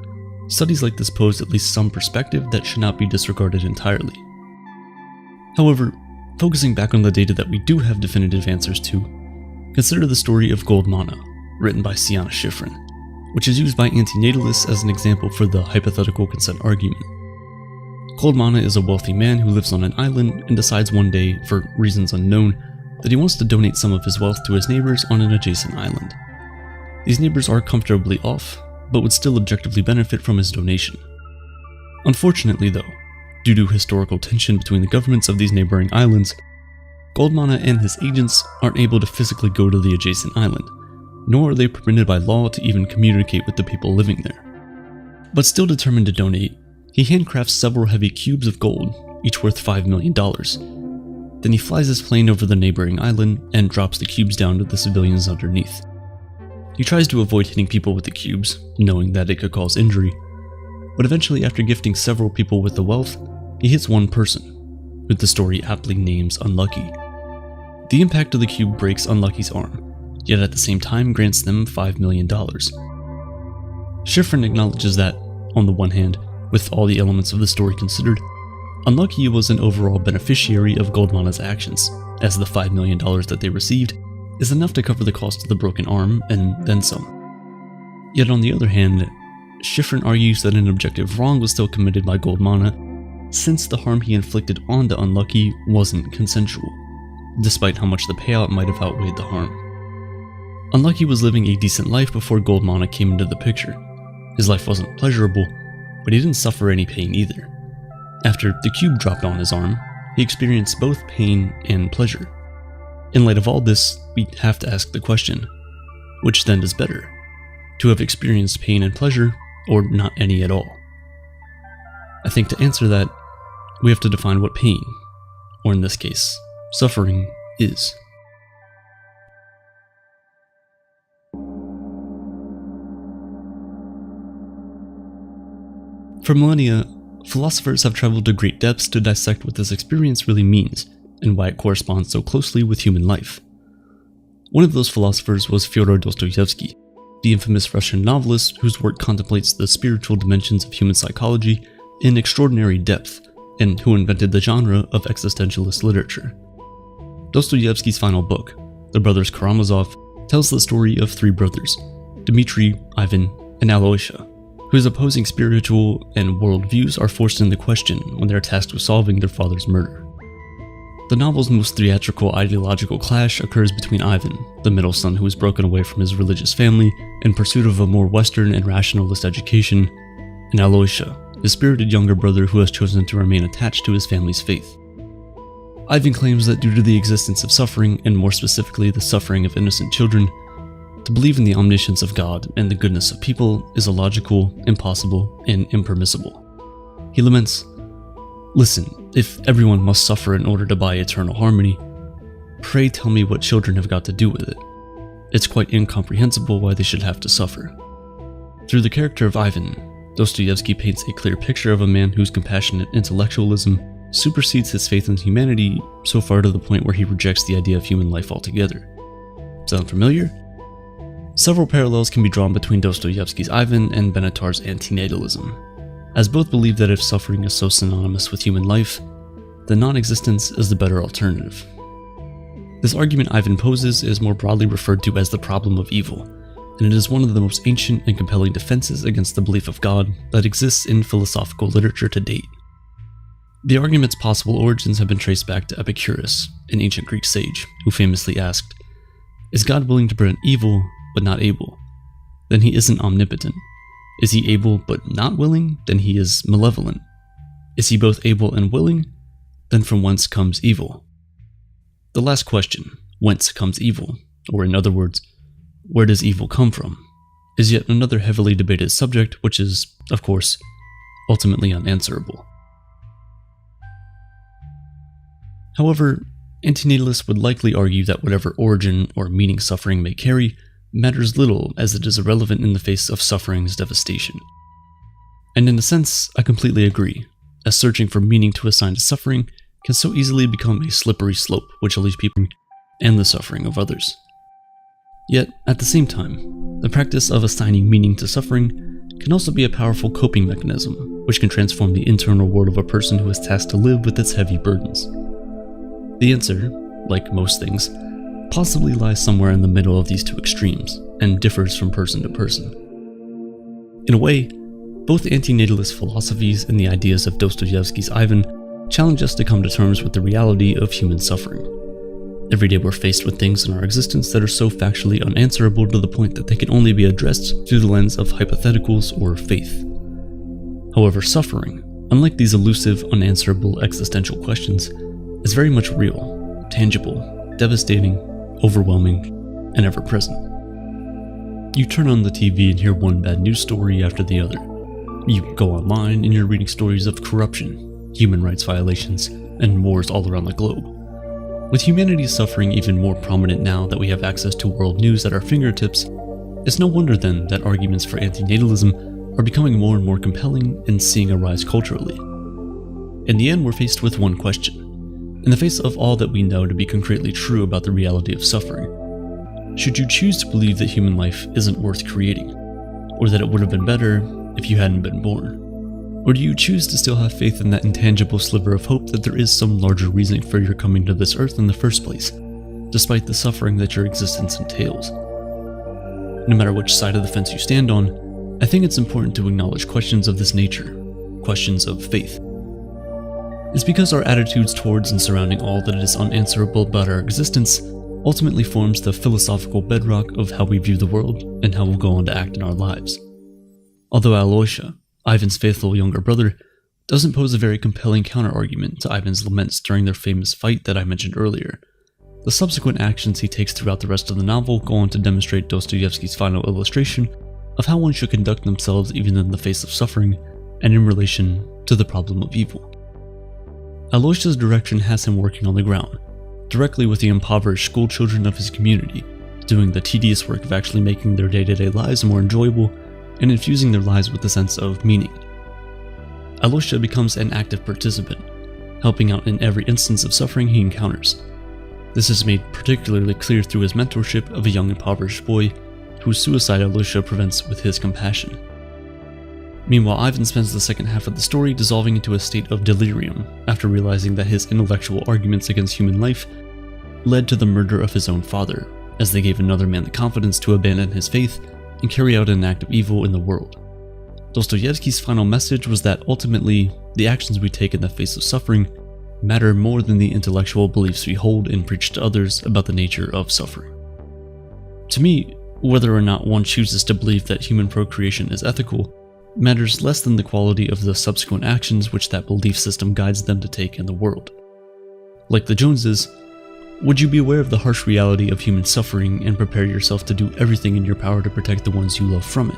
A: studies like this pose at least some perspective that should not be disregarded entirely. However, focusing back on the data that we do have definitive answers to, consider the story of Gold Mana, written by Sienna Shiffrin, which is used by antinatalists as an example for the hypothetical consent argument. Gold Mana is a wealthy man who lives on an island and decides one day, for reasons unknown, that he wants to donate some of his wealth to his neighbors on an adjacent island. These neighbors are comfortably off, but would still objectively benefit from his donation. Unfortunately though, due to historical tension between the governments of these neighboring islands, Gold Mana and his agents aren't able to physically go to the adjacent island, nor are they permitted by law to even communicate with the people living there. But still determined to donate, he handcrafts several heavy cubes of gold, each worth $5 million. Then he flies his plane over the neighboring island and drops the cubes down to the civilians underneath. He tries to avoid hitting people with the cubes, knowing that it could cause injury, but eventually after gifting several people with the wealth, he hits one person, who the story aptly names Unlucky. The impact of the cube breaks Unlucky's arm, yet at the same time grants them $5 million. Shiffrin acknowledges that, on the one hand, with all the elements of the story considered, Unlucky was an overall beneficiary of Gold Mana's actions, as the $5 million that they received is enough to cover the cost of the broken arm and then some. Yet on the other hand, Shiffrin argues that an objective wrong was still committed by Gold Mana, since the harm he inflicted onto Unlucky wasn't consensual, despite how much the payout might have outweighed the harm. Unlucky was living a decent life before Gold Mana came into the picture. His life wasn't pleasurable, but he didn't suffer any pain either. After the cube dropped on his arm, he experienced both pain and pleasure. In light of all this, we have to ask the question, which then is better? To have experienced pain and pleasure, or not any at all? I think to answer that, we have to define what pain, or in this case, suffering, is. For millennia, philosophers have traveled to great depths to dissect what this experience really means, and why it corresponds so closely with human life. One of those philosophers was Fyodor Dostoevsky, the infamous Russian novelist whose work contemplates the spiritual dimensions of human psychology in extraordinary depth, and who invented the genre of existentialist literature. Dostoevsky's final book, The Brothers Karamazov, tells the story of three brothers, Dmitri, Ivan, and Alyosha, whose opposing spiritual and world views are forced into question when they are tasked with solving their father's murder. The novel's most theatrical ideological clash occurs between Ivan, the middle son who is broken away from his religious family in pursuit of a more Western and rationalist education, and Alyosha, his spirited younger brother who has chosen to remain attached to his family's faith. Ivan claims that due to the existence of suffering, and more specifically the suffering of innocent children, to believe in the omniscience of God and the goodness of people is illogical, impossible, and impermissible. He laments, "Listen, if everyone must suffer in order to buy eternal harmony, pray tell me what children have got to do with it. It's quite incomprehensible why they should have to suffer." Through the character of Ivan, Dostoevsky paints a clear picture of a man whose compassionate intellectualism supersedes his faith in humanity so far to the point where he rejects the idea of human life altogether. Sound familiar? Several parallels can be drawn between Dostoevsky's Ivan and Benatar's antinatalism, as both believe that if suffering is so synonymous with human life, then non-existence is the better alternative. This argument Ivan poses is more broadly referred to as the problem of evil, and it is one of the most ancient and compelling defenses against the belief of God that exists in philosophical literature to date. The argument's possible origins have been traced back to Epicurus, an ancient Greek sage, who famously asked, "Is God willing to prevent evil, but not able? Then he isn't omnipotent. Is he able but not willing? Then he is malevolent. Is he both able and willing? Then from whence comes evil?" The last question, whence comes evil, or in other words, where does evil come from, is yet another heavily debated subject, which is, of course, ultimately unanswerable. However, antinatalists would likely argue that whatever origin or meaning suffering may carry matters little, as it is irrelevant in the face of suffering's devastation. And in a sense, I completely agree, as searching for meaning to assign to suffering can so easily become a slippery slope which leaves people and the suffering of others. Yet, at the same time, the practice of assigning meaning to suffering can also be a powerful coping mechanism, which can transform the internal world of a person who is tasked to live with its heavy burdens. The answer, like most things, possibly lies somewhere in the middle of these two extremes, and differs from person to person. In a way, both antinatalist philosophies and the ideas of Dostoevsky's Ivan challenge us to come to terms with the reality of human suffering. Every day we're faced with things in our existence that are so factually unanswerable to the point that they can only be addressed through the lens of hypotheticals or faith. However, suffering, unlike these elusive, unanswerable existential questions, is very much real, tangible, devastating, overwhelming, and ever-present. You turn on the TV and hear one bad news story after the other. You go online and you're reading stories of corruption, human rights violations, and wars all around the globe. With humanity's suffering even more prominent now that we have access to world news at our fingertips, it's no wonder then that arguments for antinatalism are becoming more and more compelling and seeing a rise culturally. In the end, we're faced with one question. In the face of all that we know to be concretely true about the reality of suffering, should you choose to believe that human life isn't worth creating, or that it would have been better if you hadn't been born? Or do you choose to still have faith in that intangible sliver of hope that there is some larger reason for your coming to this earth in the first place, despite the suffering that your existence entails? No matter which side of the fence you stand on, I think it's important to acknowledge questions of this nature, questions of faith. It's because our attitudes towards and surrounding all that is unanswerable about our existence ultimately forms the philosophical bedrock of how we view the world and how we'll go on to act in our lives. Although Alyosha, Ivan's faithful younger brother, doesn't pose a very compelling counter-argument to Ivan's laments during their famous fight that I mentioned earlier, the subsequent actions he takes throughout the rest of the novel go on to demonstrate Dostoevsky's final illustration of how one should conduct themselves even in the face of suffering and in relation to the problem of evil. Alyosha's direction has him working on the ground, directly with the impoverished schoolchildren of his community, doing the tedious work of actually making their day-to-day lives more enjoyable and infusing their lives with a sense of meaning. Alyosha becomes an active participant, helping out in every instance of suffering he encounters. This is made particularly clear through his mentorship of a young impoverished boy, whose suicide Alyosha prevents with his compassion. Meanwhile, Ivan spends the second half of the story dissolving into a state of delirium after realizing that his intellectual arguments against human life led to the murder of his own father, as they gave another man the confidence to abandon his faith and carry out an act of evil in the world. Dostoevsky's final message was that ultimately, the actions we take in the face of suffering matter more than the intellectual beliefs we hold and preach to others about the nature of suffering. To me, whether or not one chooses to believe that human procreation is ethical matters less than the quality of the subsequent actions which that belief system guides them to take in the world. Like the Joneses, would you be aware of the harsh reality of human suffering and prepare yourself to do everything in your power to protect the ones you love from it?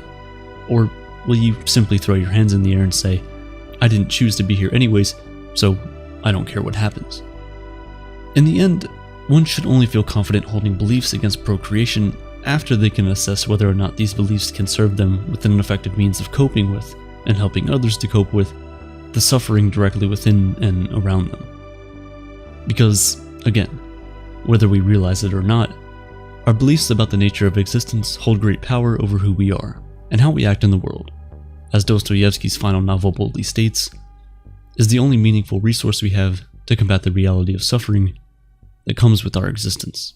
A: Or will you simply throw your hands in the air and say, I didn't choose to be here anyways, so I don't care what happens? In the end, one should only feel confident holding beliefs against procreation after they can assess whether or not these beliefs can serve them with an effective means of coping with, and helping others to cope with, the suffering directly within and around them. Because, again, whether we realize it or not, our beliefs about the nature of existence hold great power over who we are, and how we act in the world. As Dostoevsky's final novel boldly states, is the only meaningful resource we have to combat the reality of suffering that comes with our existence.